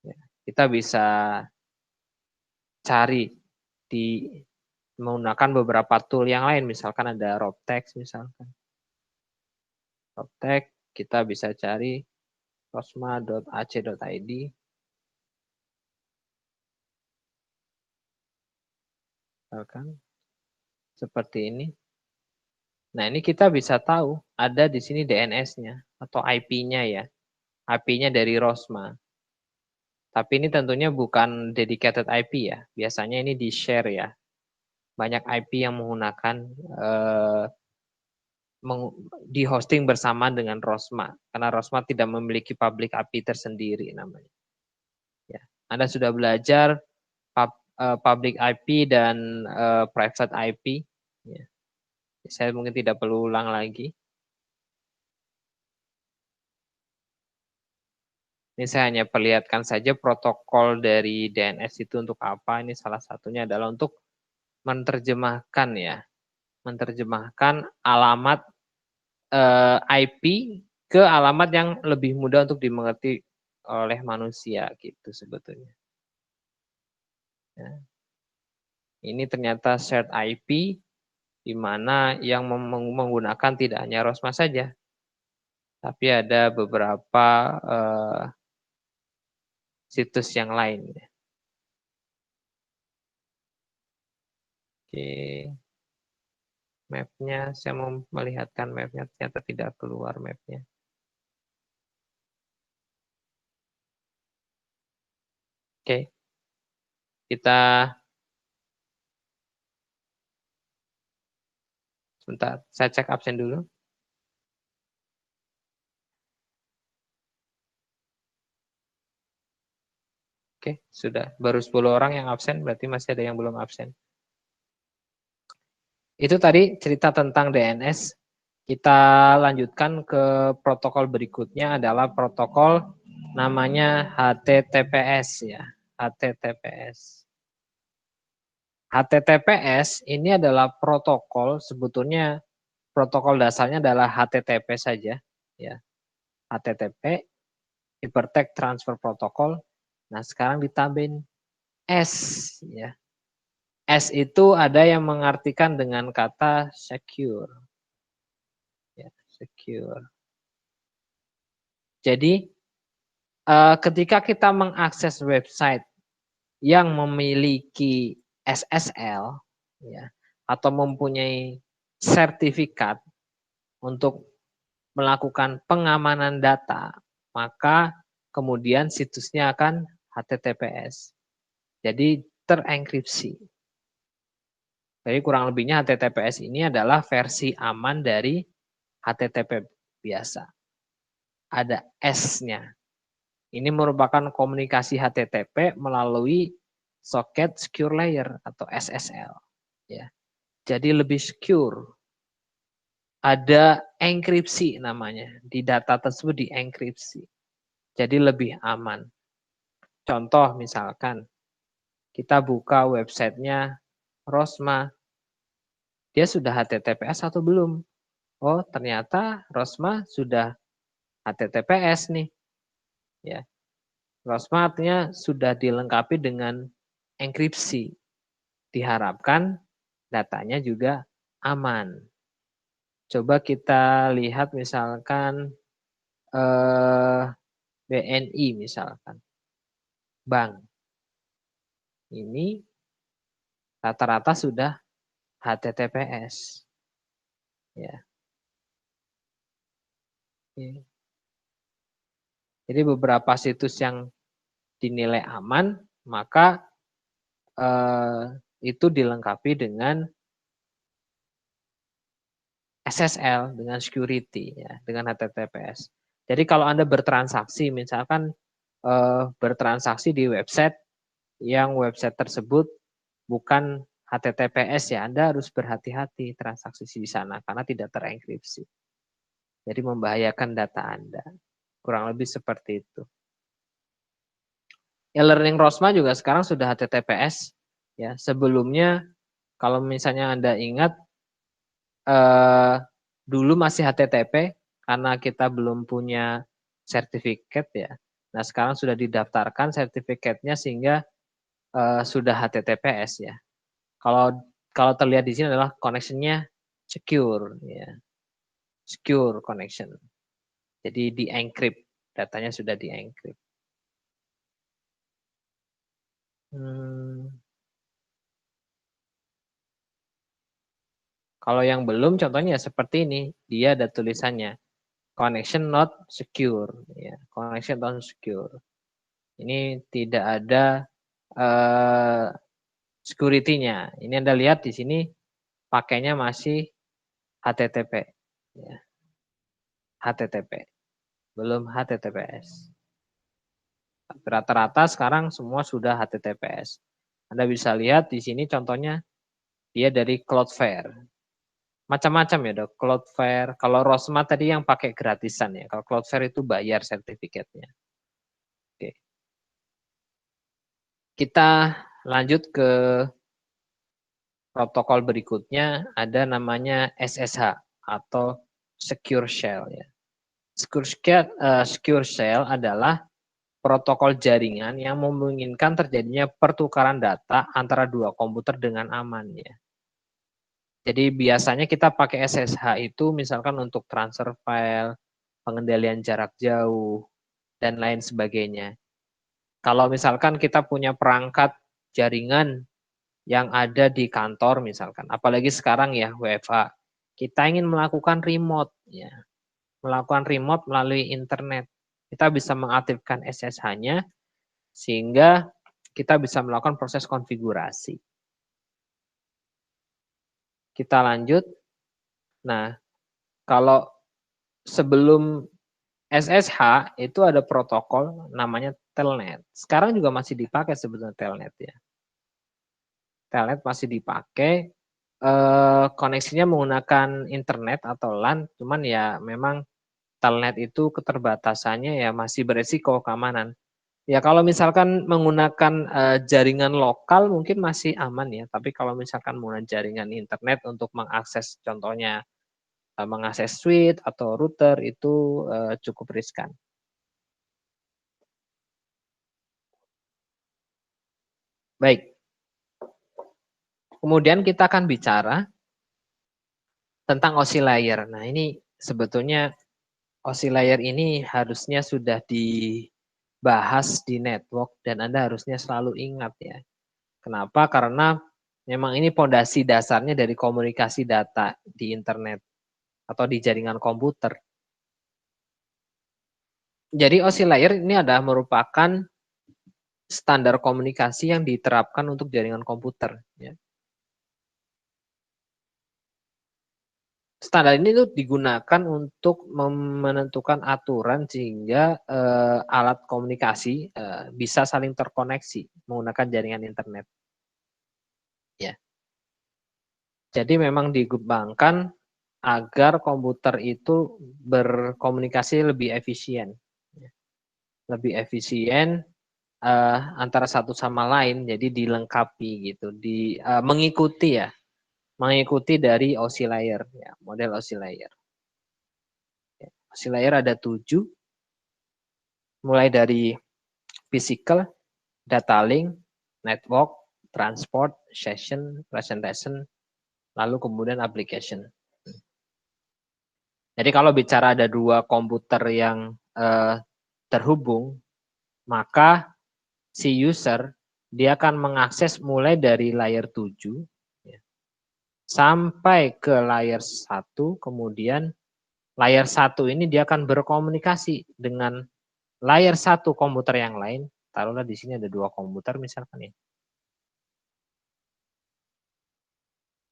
Ya, kita bisa cari di menggunakan beberapa tool yang lain, misalkan ada Roptex misalkan. Roptex kita bisa cari rosma.ac.id. Misalkan seperti ini. Nah, ini kita bisa tahu ada di sini DNS-nya atau IP-nya ya. IP-nya dari Rosma. Tapi ini tentunya bukan dedicated IP ya. Biasanya ini di-share ya. Banyak IP yang menggunakan di hosting bersama dengan Rosma. Karena Rosma tidak memiliki public IP tersendiri namanya. Ya. Anda sudah belajar public IP dan private IP. Ya. Saya mungkin tidak perlu ulang lagi. Ini saya hanya perlihatkan saja protokol dari DNS itu untuk apa. Ini salah satunya adalah untuk menerjemahkan ya. Menerjemahkan alamat IP ke alamat yang lebih mudah untuk dimengerti oleh manusia gitu sebetulnya. Ya. Ini ternyata shared IP di mana yang menggunakan tidak hanya Rosma saja, Tapi ada beberapa situs yang lain. Oke, mapnya saya mau melihatkan mapnya, ternyata tidak keluar mapnya. Oke, kita sebentar, saya cek absen dulu. Oke, sudah. Baru 10 orang yang absen, berarti masih ada yang belum absen. Itu tadi cerita tentang DNS. Kita lanjutkan ke protokol berikutnya adalah protokol namanya HTTPS ya. HTTPS. HTTPS ini adalah protokol, sebetulnya protokol dasarnya adalah HTTP saja ya. HTTP, Hypertext Transfer Protocol. Nah, sekarang ditambahin S ya. S itu ada yang mengartikan dengan kata secure. Ya, secure. Jadi ketika kita mengakses website yang memiliki SSL ya, atau mempunyai sertifikat untuk melakukan pengamanan data, maka kemudian situsnya akan HTTPS. Jadi terenkripsi. Jadi kurang lebihnya HTTPS ini adalah versi aman dari HTTP biasa. Ada S-nya. Ini merupakan komunikasi HTTP melalui Socket Secure Layer atau SSL. Ya. Jadi lebih secure. Ada enkripsi namanya. Di data tersebut dienkripsi. Jadi lebih aman. Contoh misalkan, kita buka websitenya Rosma. Dia sudah HTTPS atau belum? Oh, ternyata Rosma sudah HTTPS nih. Ya. Rosma artinya sudah dilengkapi dengan enkripsi. Diharapkan datanya juga aman. Coba kita lihat misalkan BNI misalkan. Bank. Ini rata-rata sudah HTTPS. Ya. Oke. Jadi beberapa situs yang dinilai aman, maka itu dilengkapi dengan SSL, dengan security, ya, dengan HTTPS. Jadi kalau Anda bertransaksi, misalkan bertransaksi di website, yang website tersebut bukan HTTPS ya, Anda harus berhati-hati transaksi di sana, karena tidak terenkripsi. Jadi membahayakan data Anda. Kurang lebih seperti itu. E-learning Rosma juga sekarang sudah HTTPS. Ya, sebelumnya kalau misalnya Anda ingat, dulu masih HTTP karena kita belum punya sertifikat ya. Nah sekarang sudah didaftarkan sertifikatnya sehingga sudah HTTPS ya. Kalau terlihat di sini adalah connectionnya secure ya, secure connection. Jadi di-encrypt, datanya sudah di-encrypt. Kalau yang belum, contohnya seperti ini, dia ada tulisannya connection not secure, ya, connection not secure. Ini tidak ada security-nya. Ini Anda lihat di sini pakainya masih HTTP, ya. HTTP, belum HTTPS. Rata-rata sekarang semua sudah HTTPS. Anda bisa lihat di sini contohnya dia dari Cloudflare. Macam-macam ya dok, Cloudflare. Kalau Rosma tadi yang pakai gratisan ya, kalau Cloudflare itu bayar sertifikatnya. Oke. Kita lanjut ke protokol berikutnya, ada namanya SSH atau Secure Shell ya. Secure Shell adalah protokol jaringan yang memungkinkan terjadinya pertukaran data antara dua komputer dengan aman ya. Jadi biasanya kita pakai SSH itu misalkan untuk transfer file, pengendalian jarak jauh, dan lain sebagainya. Kalau misalkan kita punya perangkat jaringan yang ada di kantor misalkan, apalagi sekarang ya WFH, kita ingin melakukan remote, ya, melakukan remote melalui internet. Kita bisa mengaktifkan SSH-nya sehingga kita bisa melakukan proses konfigurasi. Kita lanjut. Nah, kalau sebelum SSH itu ada protokol namanya Telnet. Sekarang juga masih dipakai sebetulnya Telnet ya. Telnet masih dipakai, koneksinya menggunakan internet atau LAN, cuman ya memang Telnet itu keterbatasannya ya masih beresiko keamanan. Ya kalau misalkan menggunakan jaringan lokal mungkin masih aman ya, tapi kalau misalkan menggunakan jaringan internet untuk mengakses contohnya mengakses switch atau router itu cukup riskan. Baik. Kemudian kita akan bicara tentang OSI layer. Nah, ini sebetulnya OSI layer ini harusnya sudah dibahas di network dan Anda harusnya selalu ingat ya. Kenapa? Karena memang ini pondasi dasarnya dari komunikasi data di internet atau di jaringan komputer. Jadi OSI layer ini adalah merupakan standar komunikasi yang diterapkan untuk jaringan komputer. Ya. Standar ini tuh digunakan untuk menentukan aturan sehingga alat komunikasi bisa saling terkoneksi menggunakan jaringan internet. Ya. Jadi memang dikembangkan agar komputer itu berkomunikasi lebih efisien. Lebih efisien antara satu sama lain, jadi dilengkapi gitu, mengikuti ya, mengikuti dari OSI layer, ya, model OSI layer. OSI layer ada 7, mulai dari physical, data link, network, transport, session, presentation, lalu kemudian application. Jadi kalau bicara ada 2 komputer yang terhubung, maka si user dia akan mengakses mulai dari layer 7 ya, sampai ke layer 1, kemudian layer 1 ini dia akan berkomunikasi dengan layer 1 komputer yang lain. Taruhlah di sini ada 2 komputer misalkan ya.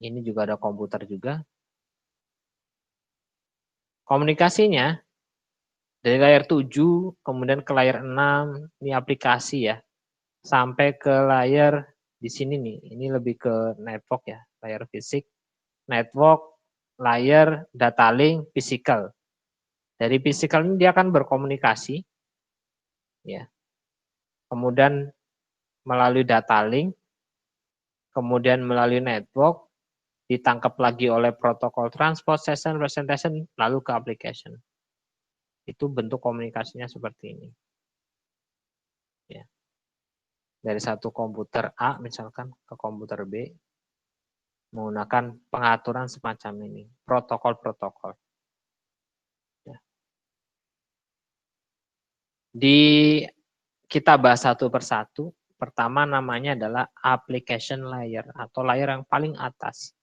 Ini juga ada komputer juga. Komunikasinya dari layer 7 kemudian ke layer 6, ini aplikasi ya. Sampai ke layer di sini nih, ini lebih ke network ya, layer fisik, network, layer, data link, physical. Dari physical ini dia akan berkomunikasi, ya. Kemudian melalui data link, kemudian melalui network, ditangkap lagi oleh protokol transport, session, presentation, lalu ke application. Itu bentuk komunikasinya seperti ini. Ya. Dari satu komputer A misalkan ke komputer B menggunakan pengaturan semacam ini, protokol-protokol. Ya. Kita bahas satu persatu. Pertama namanya adalah application layer atau layer yang paling atas.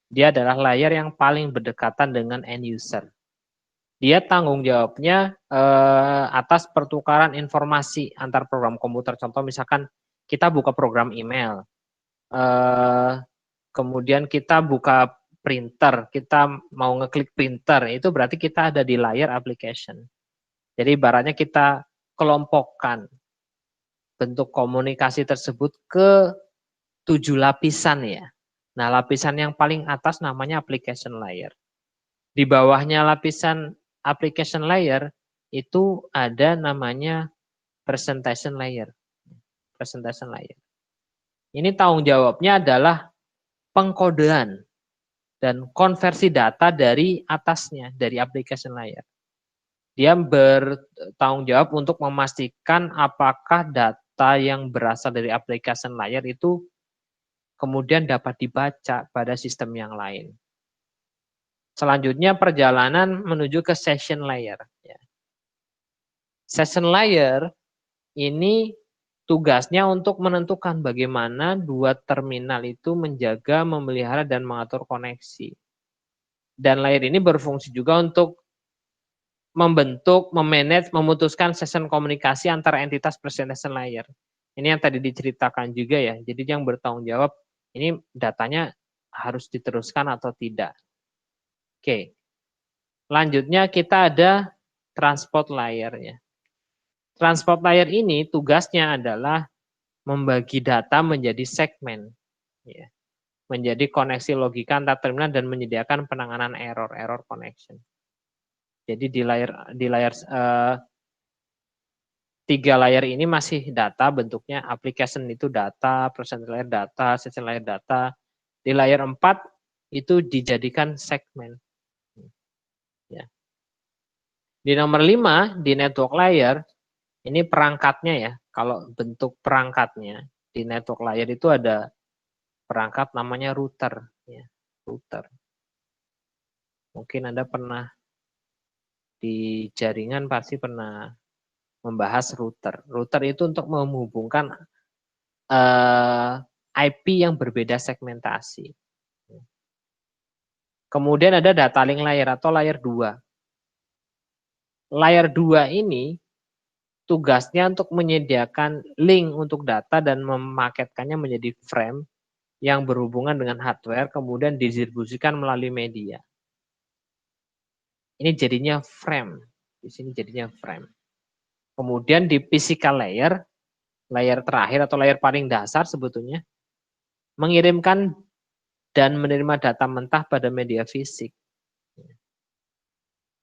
Dia adalah layer yang paling berdekatan dengan end user. Dia tanggung jawabnya atas pertukaran informasi antar program komputer. Contoh misalkan kita buka program email, kemudian kita buka printer, kita mau ngeklik printer, itu berarti kita ada di layer application. Jadi ibaratnya kita kelompokkan bentuk komunikasi tersebut ke 7 lapisan ya. Nah, lapisan yang paling atas namanya application layer. Di bawahnya lapisan application layer itu ada namanya presentation layer. Presentation layer. Ini tanggung jawabnya adalah pengkodean dan konversi data dari atasnya, dari application layer. Dia bertanggung jawab untuk memastikan apakah data yang berasal dari application layer itu kemudian dapat dibaca pada sistem yang lain. Selanjutnya perjalanan menuju ke session layer. Session layer ini tugasnya untuk menentukan bagaimana dua terminal itu menjaga, memelihara, dan mengatur koneksi. Dan layer ini berfungsi juga untuk membentuk, memanage, memutuskan session komunikasi antara entitas presentation layer. Ini yang tadi diceritakan juga ya. Jadi yang bertanggung jawab, ini datanya harus diteruskan atau tidak. Oke. Lanjutnya kita ada transport layer-nya. Transport layer ini tugasnya adalah membagi data menjadi segmen, ya, menjadi koneksi logika antar terminal dan menyediakan penanganan error connection. Jadi di layar 3 layar ini masih data bentuknya, application itu data, present layer data, session layer data. Di layar 4 itu dijadikan segmen. Ya. Di nomor 5 di network layer ini perangkatnya ya. Kalau bentuk perangkatnya di network layer itu ada perangkat namanya router. Ya, router. Mungkin Anda pernah di jaringan pasti pernah membahas router. Router itu untuk menghubungkan IP yang berbeda segmentasi. Kemudian ada data link layer atau layer 2. Layer 2 ini tugasnya untuk menyediakan link untuk data dan memaketkannya menjadi frame yang berhubungan dengan hardware, kemudian didistribusikan melalui media. Ini jadinya frame. Di sini jadinya frame. Kemudian di physical layer, layer terakhir atau layer paling dasar sebetulnya, mengirimkan dan menerima data mentah pada media fisik.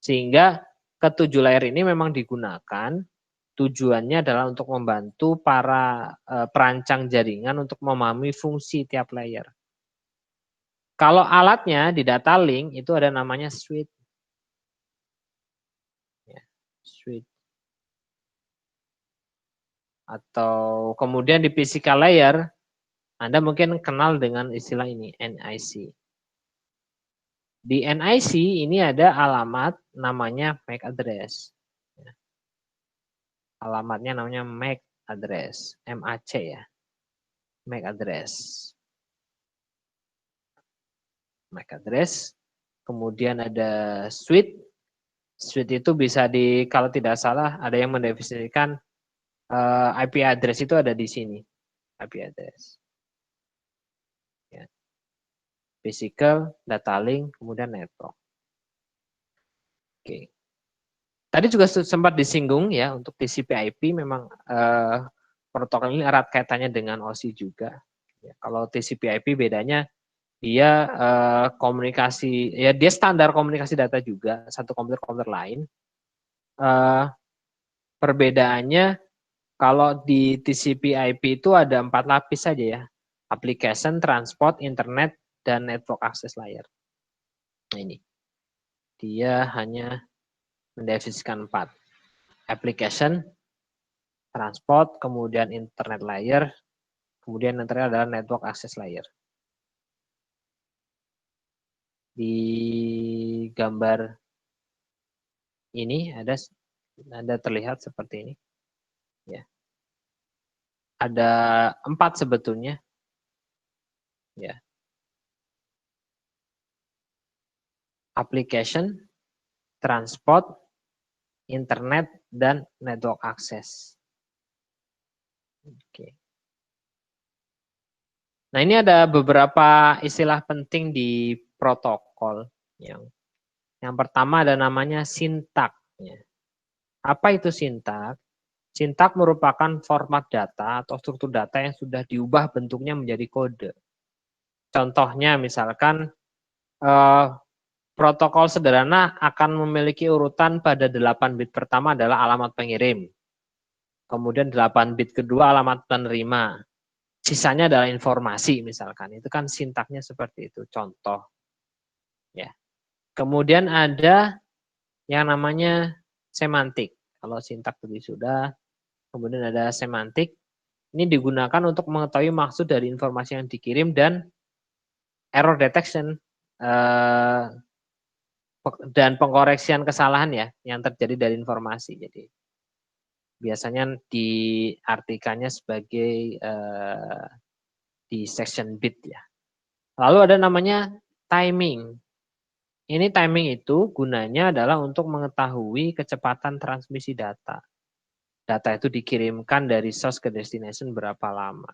Sehingga ketujuh layer ini memang digunakan, tujuannya adalah untuk membantu para perancang jaringan untuk memahami fungsi tiap layer. Kalau alatnya di data link itu ada namanya switch. Ya, switch. Atau kemudian di physical layer, Anda mungkin kenal dengan istilah ini, NIC. Di NIC ini ada alamat namanya MAC address. Alamatnya namanya MAC address, MAC ya. MAC address. MAC address. Kemudian ada switch. Switch itu bisa kalau tidak salah ada yang mendefinisikan IP address itu ada di sini. IP address. Ya. Physical, data link, kemudian network. Oke. Tadi juga sempat disinggung ya untuk TCP/IP memang protokol ini erat kaitannya dengan OSI juga. Ya, kalau TCP/IP bedanya dia komunikasi ya dia standar komunikasi data juga satu komputer lain. Perbedaannya kalau di TCP/IP itu ada 4 lapis saja ya. Application, transport, internet, dan network access layer. Nah ini. Dia hanya mendefinisikan 4. Application, transport, kemudian internet layer, kemudian yang terakhir adalah network access layer. Di gambar ini ada terlihat seperti ini. Ya. Ada 4 sebetulnya. Ya. Application, transport, internet, dan network access. Oke. Nah ini ada beberapa istilah penting di protokol. Yang pertama ada namanya sintak. Apa itu sintak? Sintak merupakan format data atau struktur data yang sudah diubah bentuknya menjadi kode. Contohnya misalkan protokol sederhana akan memiliki urutan pada 8 bit pertama adalah alamat pengirim. Kemudian 8 bit kedua alamat penerima. Sisanya adalah informasi misalkan. Itu kan sintaknya seperti itu. Contoh. Ya. Kemudian ada yang namanya semantik. Kalau sintak tadi sudah. Kemudian ada semantik. Ini digunakan untuk mengetahui maksud dari informasi yang dikirim dan error detection dan pengkoreksian kesalahan ya yang terjadi dari informasi. Jadi biasanya diartikannya sebagai di section bit ya. Lalu ada namanya timing. Ini timing itu gunanya adalah untuk mengetahui kecepatan transmisi data. Data itu dikirimkan dari source ke destination berapa lama.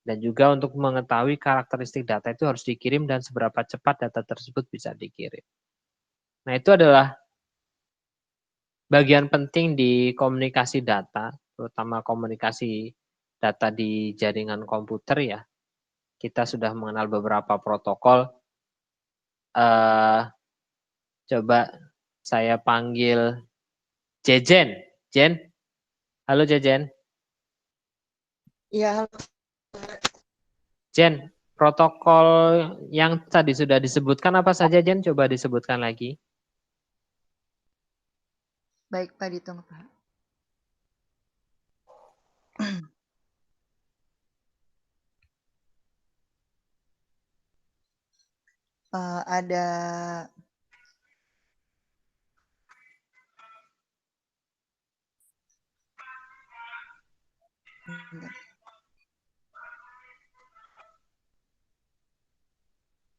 Dan juga untuk mengetahui karakteristik data itu harus dikirim dan seberapa cepat data tersebut bisa dikirim. Nah, itu adalah bagian penting di komunikasi data, terutama komunikasi data di jaringan komputer ya. Kita sudah mengenal beberapa protokol. Coba saya panggil Jejen. Jen, halo Jejen. Iya, halo. Jen, protokol yang tadi sudah disebutkan apa saja Jen? Coba disebutkan lagi. Baik, Pak, ditunggu, Pak. Ada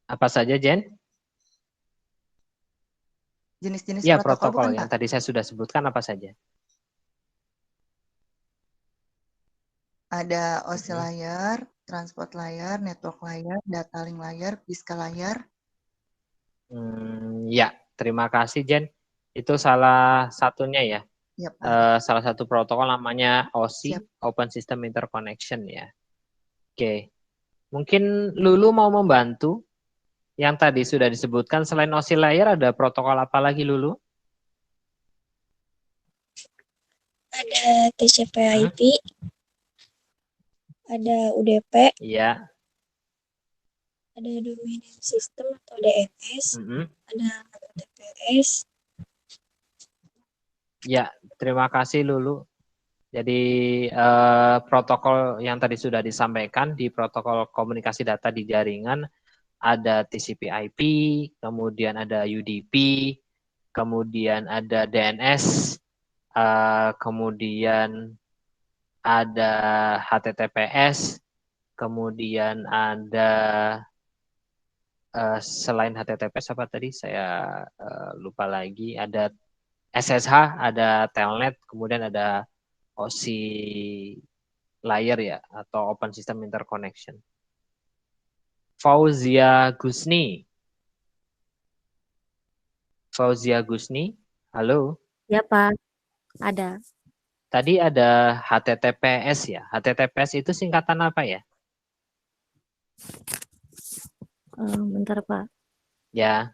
Apa saja Jen? jenis-jenis Ya, protokol protokol bukan, yang Pak? tadi saya sudah sebutkan apa saja? Ada OSI layer, transport layer, network layer, data link layer, Pisca layer. Ya, terima kasih Jen. Itu salah satunya ya. Ya, Pak. Salah satu protokol namanya OSI, Siap. Open System Interconnection ya. Oke, mungkin Lulu mau membantu. Yang tadi sudah disebutkan selain OSI layer ada protokol apa lagi Lulu? Ada TCP/IP, ada UDP, Iya. ada Dominant System atau DNS, ada HTTPS. Ya, terima kasih Lulu. Jadi protokol yang tadi sudah disampaikan di protokol komunikasi data di jaringan ada TCP/IP, kemudian ada UDP, kemudian ada DNS, kemudian ada HTTPS, kemudian ada selain HTTPS apa tadi saya lupa lagi, ada SSH, ada Telnet, kemudian ada OSI layer ya atau Open System Interconnection. Fauzia Gusni. Fauzia Gusni, halo. Ya Pak, ada. Tadi ada HTTPS ya. HTTPS itu singkatan apa ya? Bentar Pak. Ya.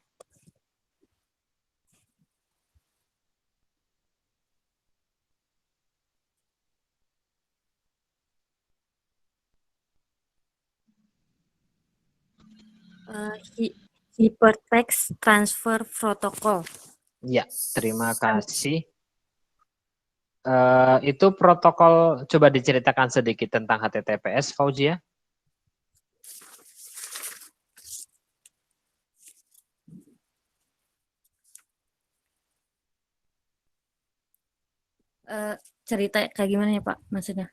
Hypertext Transfer Protocol. Ya, terima kasih. Itu protokol, coba diceritakan sedikit tentang HTTPS, Fauzia. Cerita kayak gimana ya Pak maksudnya?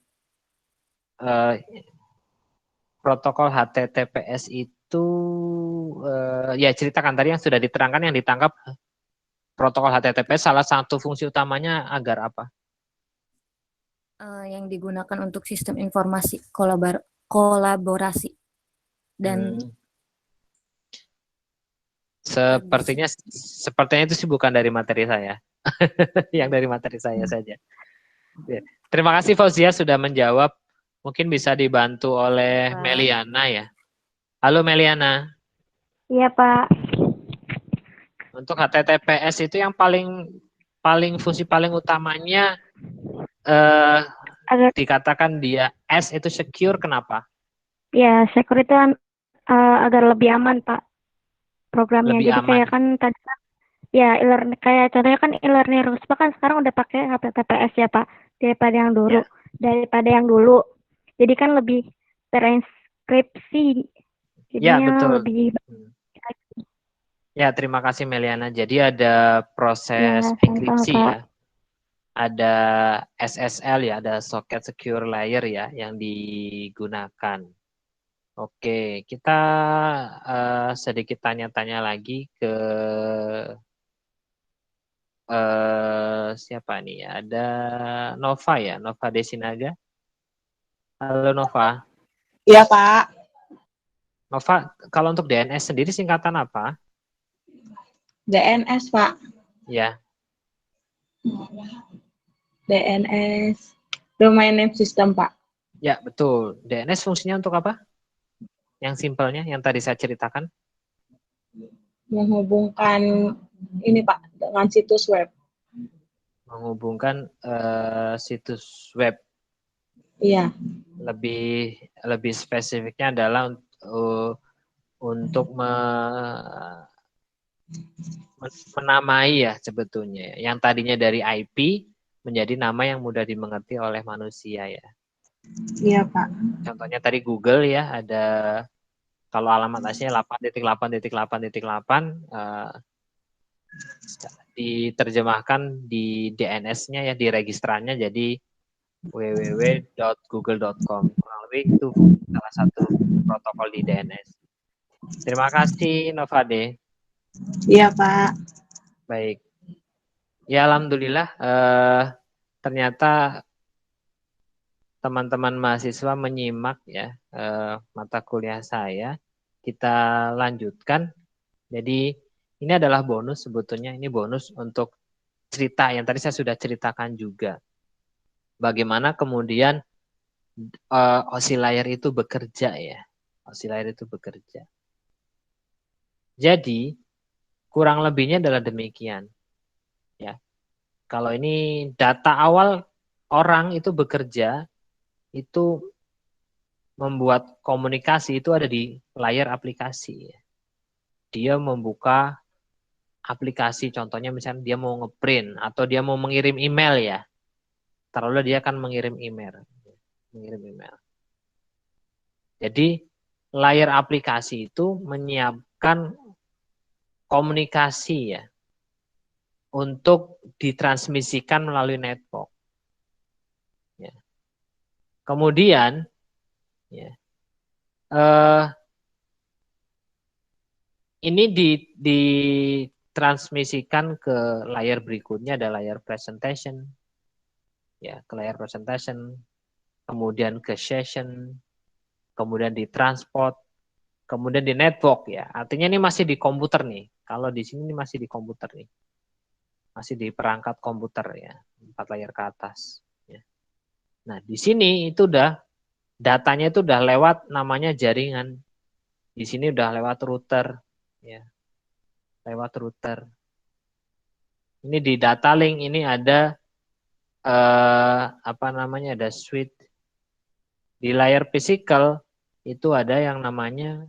Protokol HTTPS itu, ya ceritakan tadi yang sudah diterangkan, yang ditangkap protokol HTTPS salah satu fungsi utamanya agar apa? Yang digunakan untuk sistem informasi kolaborasi dan sepertinya itu sih bukan dari materi saya. Yang dari materi saya saja. Terima kasih Fauzia sudah menjawab. Mungkin bisa dibantu oleh Meliana ya. Halo Meliana. Iya Pak. Untuk HTTPS itu yang paling fungsi paling utamanya dikatakan dia S itu secure, kenapa? Ya, secure itu agar lebih aman Pak programnya. Lebih jadi aman. Kayak kan tadi ya kayak contohnya kan e-learning Ruspa kan sekarang udah pakai HTTPS ya Pak daripada yang dulu. Jadi kan lebih terenkripsi. Ya, betul. Lebih Ya, terima kasih Meliana. Jadi ada proses enkripsi ya. ada SSL ya, ada Socket Secure Layer ya yang digunakan. Oke, kita sedikit tanya-tanya lagi ke siapa nih ya? Ada Nova ya, Nova Desinaga. Halo Nova. Iya, Pak. Nova, kalau untuk DNS sendiri singkatan apa? DNS, Pak. Ya, DNS. Domain Name System, Pak. ya betul. DNS fungsinya untuk apa? Yang simpelnya, yang tadi saya ceritakan. Menghubungkan ini, Pak, dengan situs web. Menghubungkan situs web. Iya. Lebih spesifiknya adalah untuk menamai ya sebetulnya. Yang tadinya dari IP menjadi nama yang mudah dimengerti oleh manusia ya. Iya, Pak. Contohnya tadi Google ya, ada kalau alamat aslinya 8.8.8.8 diterjemahkan di DNS-nya ya, di registrannya jadi www.google.com. Kurang lebih itu salah satu protokol di DNS. Terima kasih Novade. Iya, Pak. Baik. Ya alhamdulillah ternyata teman-teman mahasiswa menyimak ya mata kuliah saya. Kita lanjutkan. Jadi ini adalah bonus sebetulnya, ini bonus untuk cerita yang tadi saya sudah ceritakan juga. Bagaimana kemudian oscillator itu bekerja ya. Oscillator itu bekerja. Jadi kurang lebihnya adalah demikian. Ya. Kalau ini data awal orang itu bekerja, itu membuat komunikasi itu ada di layar aplikasi. Dia membuka aplikasi, contohnya misalnya dia mau ngeprint atau dia mau mengirim email ya. Taruhlah dia akan mengirim email. Jadi layar aplikasi itu menyiapkan komunikasi ya untuk ditransmisikan melalui network. Ya. Kemudian ya, ini ditransmisikan ke layar berikutnya, ada layar presentation, ya ke layar presentation, kemudian ke session, kemudian di transport, kemudian di network ya. Artinya ini masih di komputer nih. Kalau di sini masih di komputer nih, masih di perangkat komputer ya, 4 layar ke atas. Ya. Nah di sini itu udah datanya itu udah lewat namanya jaringan. Di sini udah lewat router, ya, lewat router. Ini di data link ini ada apa namanya, ada switch. Di layar physical itu ada yang namanya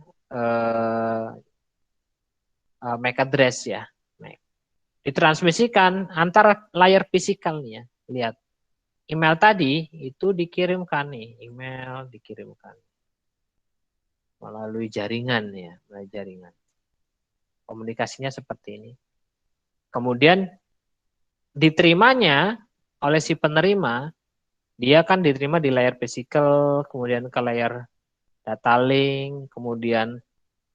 MAC address ya. Ditransmisikan antara layar physical nih ya. Lihat. Email tadi itu dikirimkan nih, email dikirimkan melalui jaringan ya, melalui jaringan. Komunikasinya seperti ini. Kemudian diterimanya oleh si penerima, dia kan diterima di layar physical, kemudian ke layar data link, kemudian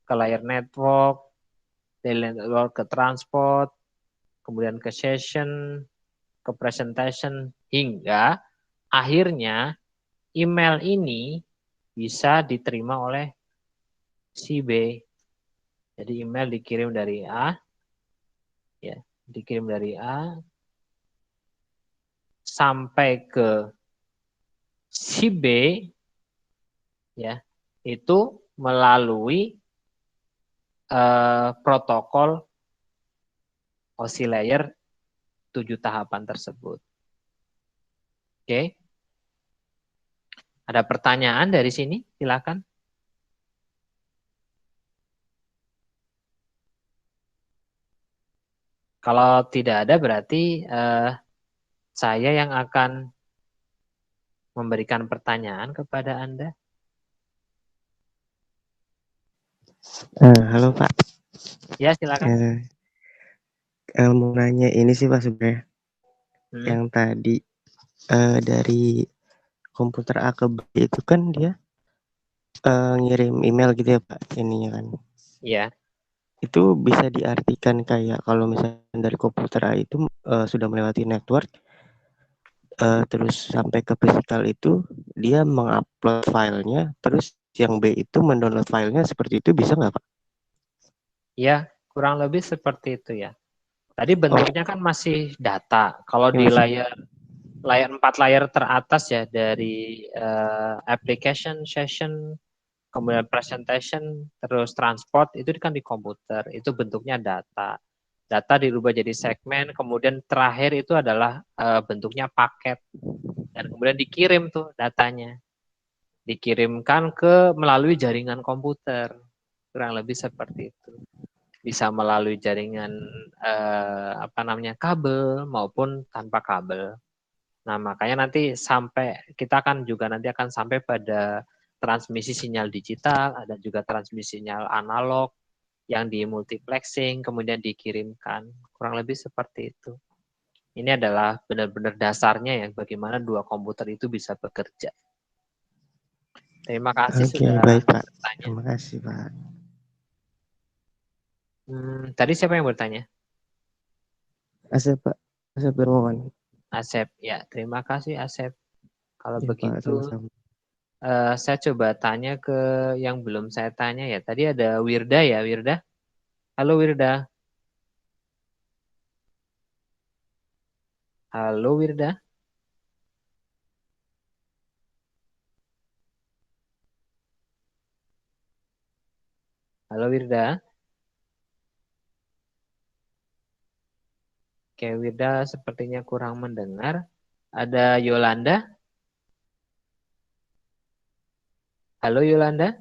ke layar network, dari network ke transport, kemudian ke session, ke presentation, hingga akhirnya email ini bisa diterima oleh si B. Jadi email dikirim dari A, ya, dikirim dari A sampai ke si B, ya, itu melalui protokol oscillator 7 tahapan tersebut. Oke. Ada pertanyaan dari sini? Silakan. Kalau tidak ada berarti saya yang akan memberikan pertanyaan kepada Anda. Halo Pak. Ya silakan. Mau nanya ini sih Pak sebenarnya. Yang tadi dari komputer A ke B itu kan dia ngirim email gitu ya Pak, ininya kan. Iya. Itu bisa diartikan kayak kalau misalnya dari komputer A itu sudah melewati network, terus sampai ke physical itu dia mengupload filenya, terus yang B itu mendownload filenya, seperti itu bisa nggak Pak? Ya, kurang lebih seperti itu ya. Tadi bentuknya kan masih data. Kalau Ya, di masih. layar 4 layar teratas ya, dari application, session, kemudian presentation, terus transport, itu kan di komputer. Itu bentuknya data. Data dirubah jadi segmen, kemudian terakhir itu adalah bentuknya paket. Dan kemudian dikirim tuh datanya. Dikirimkan melalui jaringan komputer. Kurang lebih seperti itu. Bisa melalui jaringan kabel maupun tanpa kabel. Nah, makanya nanti kita nanti akan sampai pada transmisi sinyal digital, ada juga transmisi sinyal analog yang di multiplexing kemudian dikirimkan. Kurang lebih seperti itu. Ini adalah benar-benar dasarnya ya bagaimana dua komputer itu bisa bekerja. Terima kasih sudah baik Pak. bertanya. Terima kasih Pak. Tadi siapa yang bertanya? Asep Pak, Asep Darmawan. Asep, ya terima kasih Asep. Kalau Ya, Pak, begitu, sama-sama. saya coba tanya ke yang belum saya tanya ya. Tadi ada Wirda ya, Wirda. Halo Wirda. Halo Wirda. Halo Wirda. Oke, Wirda sepertinya kurang mendengar. Ada Yolanda. Halo Yolanda.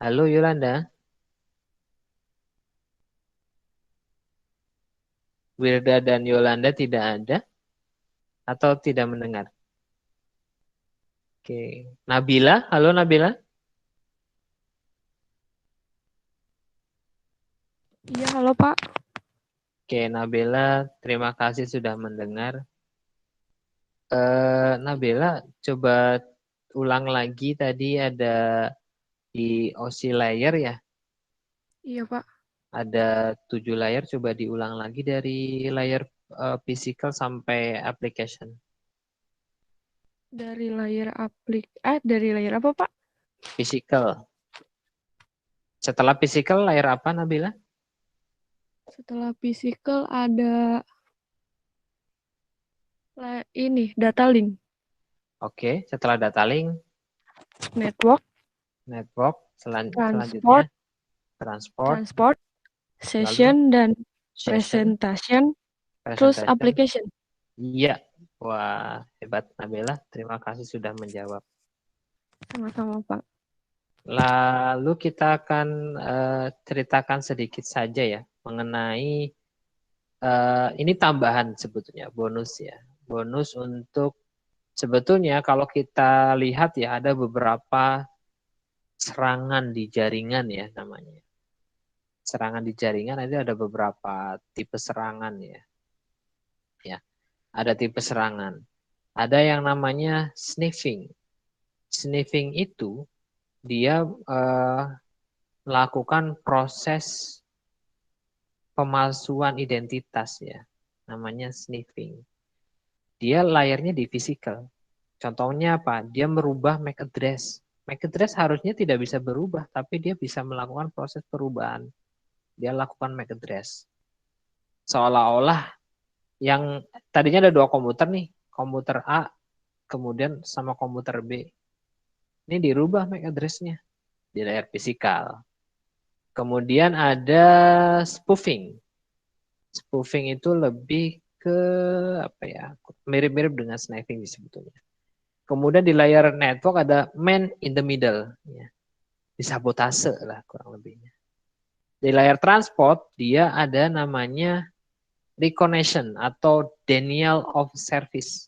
Halo Yolanda. Wirda dan Yolanda tidak ada atau tidak mendengar? Oke. Nabila, halo Nabila. Iya, halo Pak. Oke, Nabila, terima kasih sudah mendengar. Nabila, coba ulang lagi tadi ada di OC layer ya. Iya Pak. Ada 7 layar, coba diulang lagi dari layar physical sampai application. Dari layar dari layar apa Pak? Physical. Setelah physical layar apa Nabila? Setelah physical ada ini data link. Oke, setelah data link, Network, selanjutnya transport, session, dan session, presentation, terus application. Iya, wah hebat Nabila, terima kasih sudah menjawab. Sama-sama Pak. Lalu kita akan ceritakan sedikit saja ya mengenai ini tambahan sebetulnya, bonus ya. Bonus untuk sebetulnya kalau kita lihat ya ada beberapa serangan di jaringan ya namanya. Serangan di jaringan itu ada beberapa tipe serangan ya. Ya, ada tipe serangan. Ada yang namanya sniffing. Sniffing itu dia melakukan proses pemalsuan identitas ya. Namanya sniffing. Dia layarnya di physical. Contohnya apa? Dia merubah MAC address. MAC address harusnya tidak bisa berubah, tapi dia bisa melakukan proses perubahan. Dia lakukan MAC address. Seolah-olah yang tadinya ada 2 komputer nih, komputer A, kemudian sama komputer B. Ini dirubah MAC address-nya di layar fisikal. Kemudian ada spoofing. Spoofing itu lebih ke mirip-mirip dengan sniffing sebetulnya. Kemudian di layar network ada man in the middle, ya. Disabotase lah kurang lebihnya. Di layar transport dia ada namanya reconnection atau denial of service.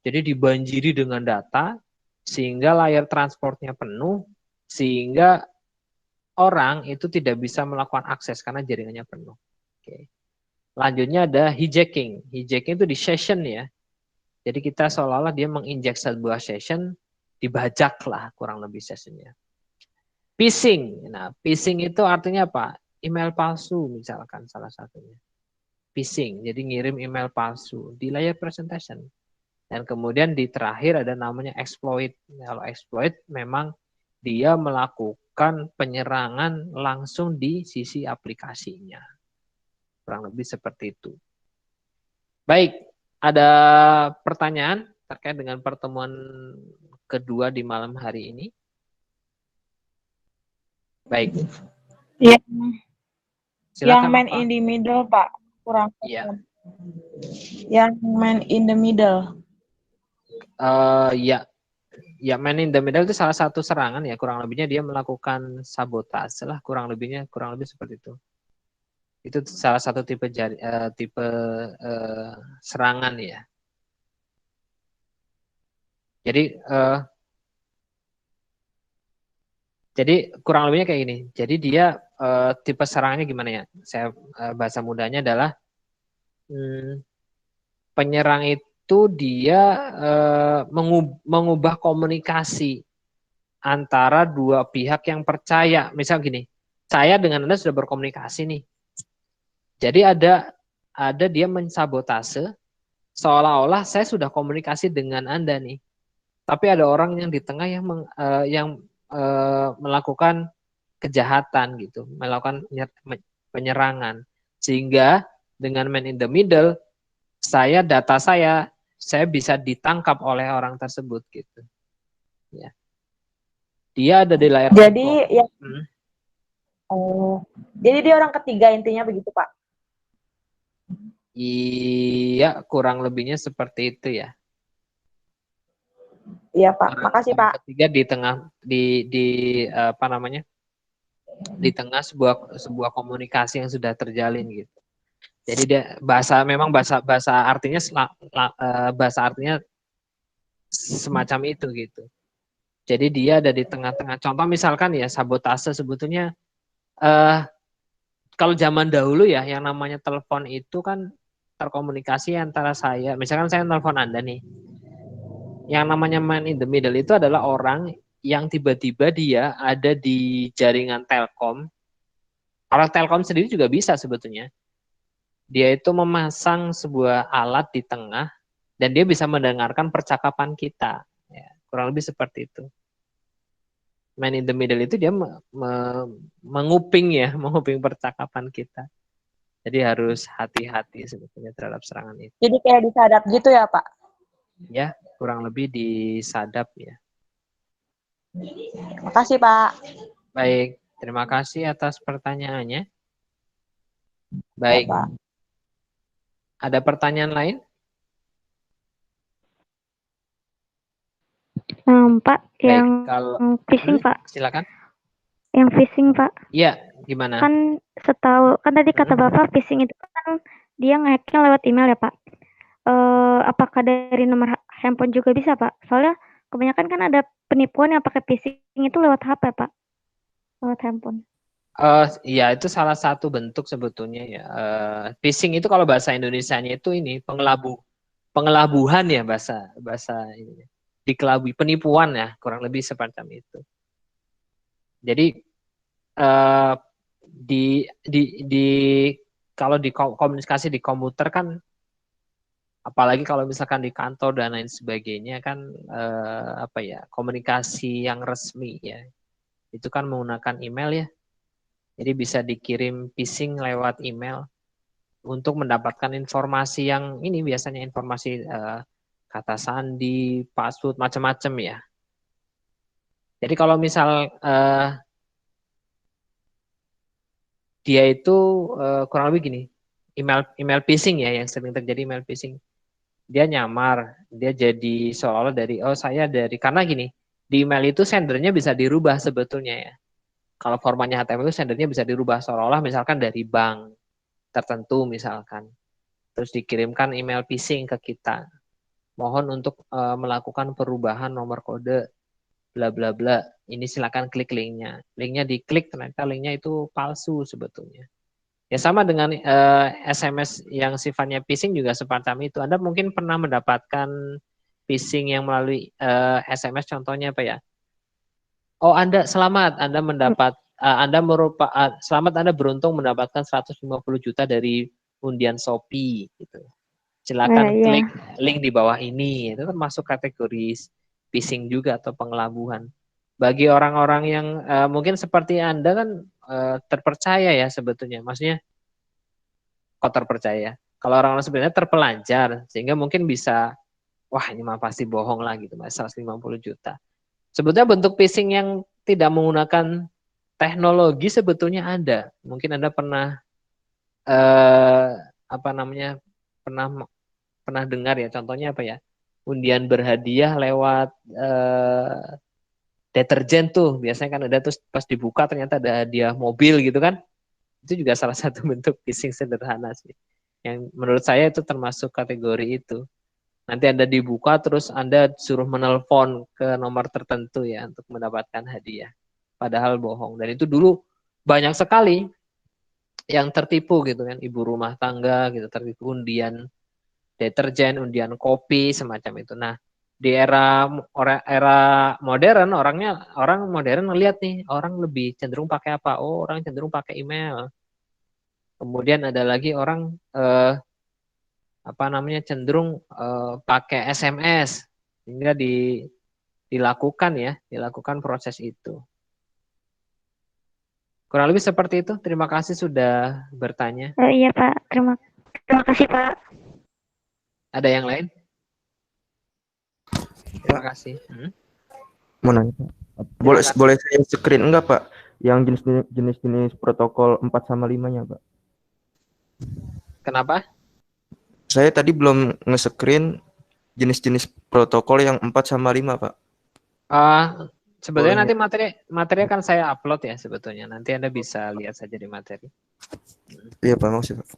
Jadi dibanjiri dengan data sehingga layar transportnya penuh sehingga orang itu tidak bisa melakukan akses karena jaringannya penuh. Oke. Selanjutnya ada hijacking. Hijacking itu di session ya. Jadi kita seolah-olah dia menginjek sebuah session, dibajak lah kurang lebih sessionnya. Phishing. Nah, phishing itu artinya apa? Email palsu misalkan salah satunya. Phishing, jadi ngirim email palsu di layar presentation. Dan kemudian di terakhir ada namanya exploit. Kalau exploit memang dia melakukan penyerangan langsung di sisi aplikasinya. Kurang lebih seperti itu. Baik, ada pertanyaan terkait dengan pertemuan kedua di malam hari ini? Baik. Yang Silakan, man Pak. in the middle, Pak. Kurang. Iya. Yang man in the middle. Ya, man in the middle itu salah satu serangan ya, kurang lebihnya dia melakukan sabotase lah, kurang lebih seperti itu. Itu salah satu tipe serangan ya. Jadi kurang lebihnya kayak gini. Jadi dia tipe serangannya gimana ya? Saya bahasa mudanya adalah penyerang itu dia mengubah komunikasi antara dua pihak yang percaya. Misal gini, saya dengan Anda sudah berkomunikasi nih. Jadi ada dia mensabotase seolah-olah saya sudah komunikasi dengan Anda nih. Tapi ada orang yang di tengah yang melakukan kejahatan gitu, melakukan penyerangan. Sehingga dengan man in the middle, data saya bisa ditangkap oleh orang tersebut gitu. Ya. Dia ada di layar. Jadi jadi dia orang ketiga intinya begitu, Pak. Iya, kurang lebihnya seperti itu ya. Iya, Pak. Makasih, Pak. Ketiga di tengah apa namanya? Di tengah sebuah komunikasi yang sudah terjalin gitu. Jadi dia bahasa artinya bahasa artinya semacam itu gitu. Jadi dia ada di tengah-tengah. Contoh misalkan ya sabotase sebetulnya kalau zaman dahulu ya yang namanya telepon itu kan terkomunikasi antara saya, misalkan saya telepon Anda nih. Yang namanya man in the middle itu adalah orang yang tiba-tiba dia ada di jaringan Telkom. Orang Telkom sendiri juga bisa sebetulnya. Dia itu memasang sebuah alat di tengah dan dia bisa mendengarkan percakapan kita. Ya, kurang lebih seperti itu. Man in the middle itu dia menguping percakapan kita. Jadi harus hati-hati sebetulnya terhadap serangan itu. Jadi kayak disadap gitu ya, Pak? Ya, kurang lebih disadap ya. Makasih, Pak. Baik, terima kasih atas pertanyaannya. Baik. Ya, Pak. Ada pertanyaan lain? Pak, baik, yang kalau phishing, Pak. Silakan. Yang phishing, Pak. Iya, gimana? Kan tadi kata Bapak phishing itu kan dia nge-hacknya lewat email ya, Pak. Apakah dari nomor handphone juga bisa, Pak? Soalnya kebanyakan kan ada penipuan yang pakai phishing itu lewat HP, Pak. Lewat handphone. Ya itu salah satu bentuk sebetulnya ya. Phishing itu kalau bahasa Indonesianya itu ini pengelabuhan ya bahasa ini. Dikelabui, penipuan ya, kurang lebih semacam itu. Jadi kalau di komunikasi di komputer kan, apalagi kalau misalkan di kantor dan lain sebagainya kan komunikasi yang resmi ya, itu kan menggunakan email ya. Jadi bisa dikirim phishing lewat email untuk mendapatkan informasi yang ini biasanya informasi kata sandi, password, macam-macam ya. Jadi kalau misal dia itu kurang lebih gini, email phishing ya, yang sering terjadi email phishing. Dia nyamar, dia jadi seolah-olah karena gini, di email itu sendernya bisa dirubah sebetulnya ya. Kalau formatnya HTML itu sendernya bisa dirubah seolah-olah misalkan dari bank tertentu misalkan. Terus dikirimkan email phishing ke kita. Mohon untuk melakukan perubahan nomor kode bla bla bla. Ini silakan klik linknya. Linknya diklik ternyata linknya itu palsu sebetulnya. Ya sama dengan SMS yang sifatnya phishing juga semacam itu. Anda mungkin pernah mendapatkan phishing yang melalui SMS, contohnya apa ya? Oh, Anda selamat, Anda mendapat selamat, Anda beruntung mendapatkan 150 juta dari undian Shopee gitu. Silakan Iya. klik link di bawah ini. Itu termasuk kategori phishing juga atau pengelabuhan. Bagi orang-orang yang mungkin seperti Anda kan terpercaya ya sebetulnya. Maksudnya kok terpercaya? Kalau orang-orang sebenarnya terpelancar sehingga mungkin bisa wah ini mah pasti bohong lah gitu, Mas, 150 juta. Sebetulnya bentuk phishing yang tidak menggunakan teknologi sebetulnya ada. Mungkin Anda pernah pernah dengar ya, contohnya apa ya? Undian berhadiah lewat deterjen tuh. Biasanya kan ada, terus pas dibuka ternyata ada hadiah mobil gitu kan. Itu juga salah satu bentuk phishing sederhana sih. Yang menurut saya itu termasuk kategori itu. Nanti Anda dibuka terus Anda suruh menelpon ke nomor tertentu ya untuk mendapatkan hadiah. Padahal bohong. Dan itu dulu banyak sekali yang tertipu gitu kan, ibu rumah tangga gitu tertipu, undian deterjen, undian kopi semacam itu. Nah, di era modern orang modern ngelihat nih, orang lebih cenderung pakai apa? Oh, orang cenderung pakai email. Kemudian ada lagi orang cenderung pakai SMS sehingga dilakukan proses itu. Kurang lebih seperti itu. Terima kasih sudah bertanya. Iya Pak, terima kasih Pak. Ada yang lain? Terima kasih. Mau nanya, Pak. Boleh saya screen enggak, Pak? Yang jenis-jenis protokol 4/5-nya, Pak. Kenapa? Saya tadi belum nge-screen jenis-jenis protokol yang 4/5, Pak. Sebetulnya nanti materi akan saya upload ya sebetulnya. Nanti Anda bisa lihat saja di materi. Iya, Pak, maksud Pak.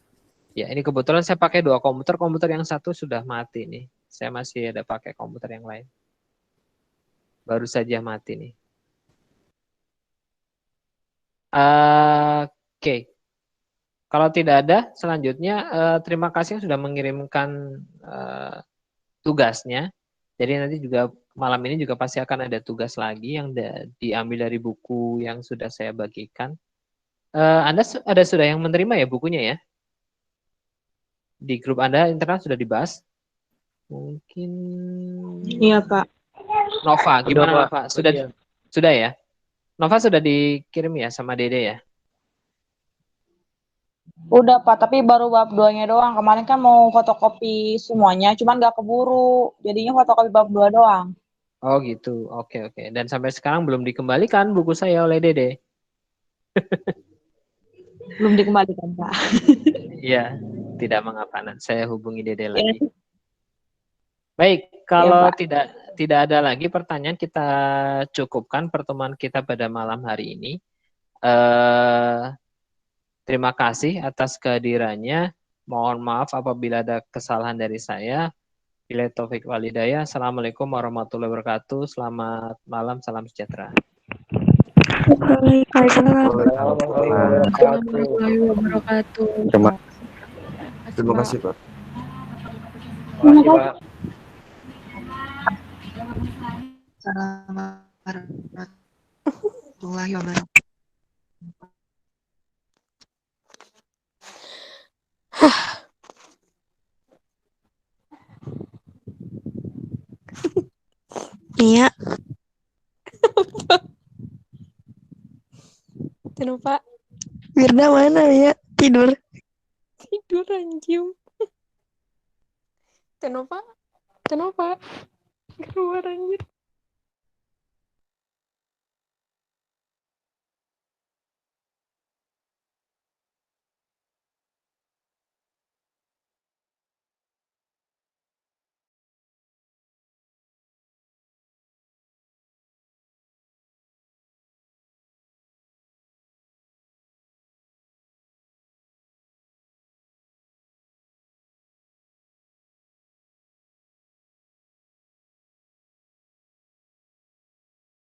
Ya, ini kebetulan saya pakai 2 komputer. Komputer yang satu sudah mati nih. Saya masih ada pakai komputer yang lain. Baru saja mati nih. Oke. Kalau tidak ada, selanjutnya terima kasih yang sudah mengirimkan tugasnya. Jadi nanti juga malam ini juga pasti akan ada tugas lagi yang diambil dari buku yang sudah saya bagikan. Anda sudah yang menerima ya bukunya ya? Di grup Anda internal sudah dibahas? Mungkin. Iya, Pak. Nova, gimana Nova? Sudah ya? Nova sudah dikirim ya sama Dede ya? Udah, Pak, tapi baru bab 2-nya doang. Kemarin kan mau fotokopi semuanya, cuman nggak keburu. Jadinya fotokopi bab 2 doang. Oh gitu, oke. Dan sampai sekarang belum dikembalikan buku saya oleh Dede. Belum dikembalikan, Pak. Iya, tidak mengapa. Saya hubungi Dede lagi. Baik, kalau tidak ada lagi pertanyaan, kita cukupkan pertemuan kita pada malam hari ini. Terima kasih atas kehadirannya. Mohon maaf apabila ada kesalahan dari saya. Billahi taufik wal hidayah. Assalamualaikum warahmatullahi wabarakatuh. Selamat malam, salam sejahtera. Waalaikumsalam warahmatullahi wabarakatuh. Terima kasih, Pak. Terima kasih, Pak. Assalamualaikum warahmatullahi wabarakatuh. Iya. Kenapa? Wirda mana ya? Tidur. Tidur anjing. Kenapa? Keluar anjir.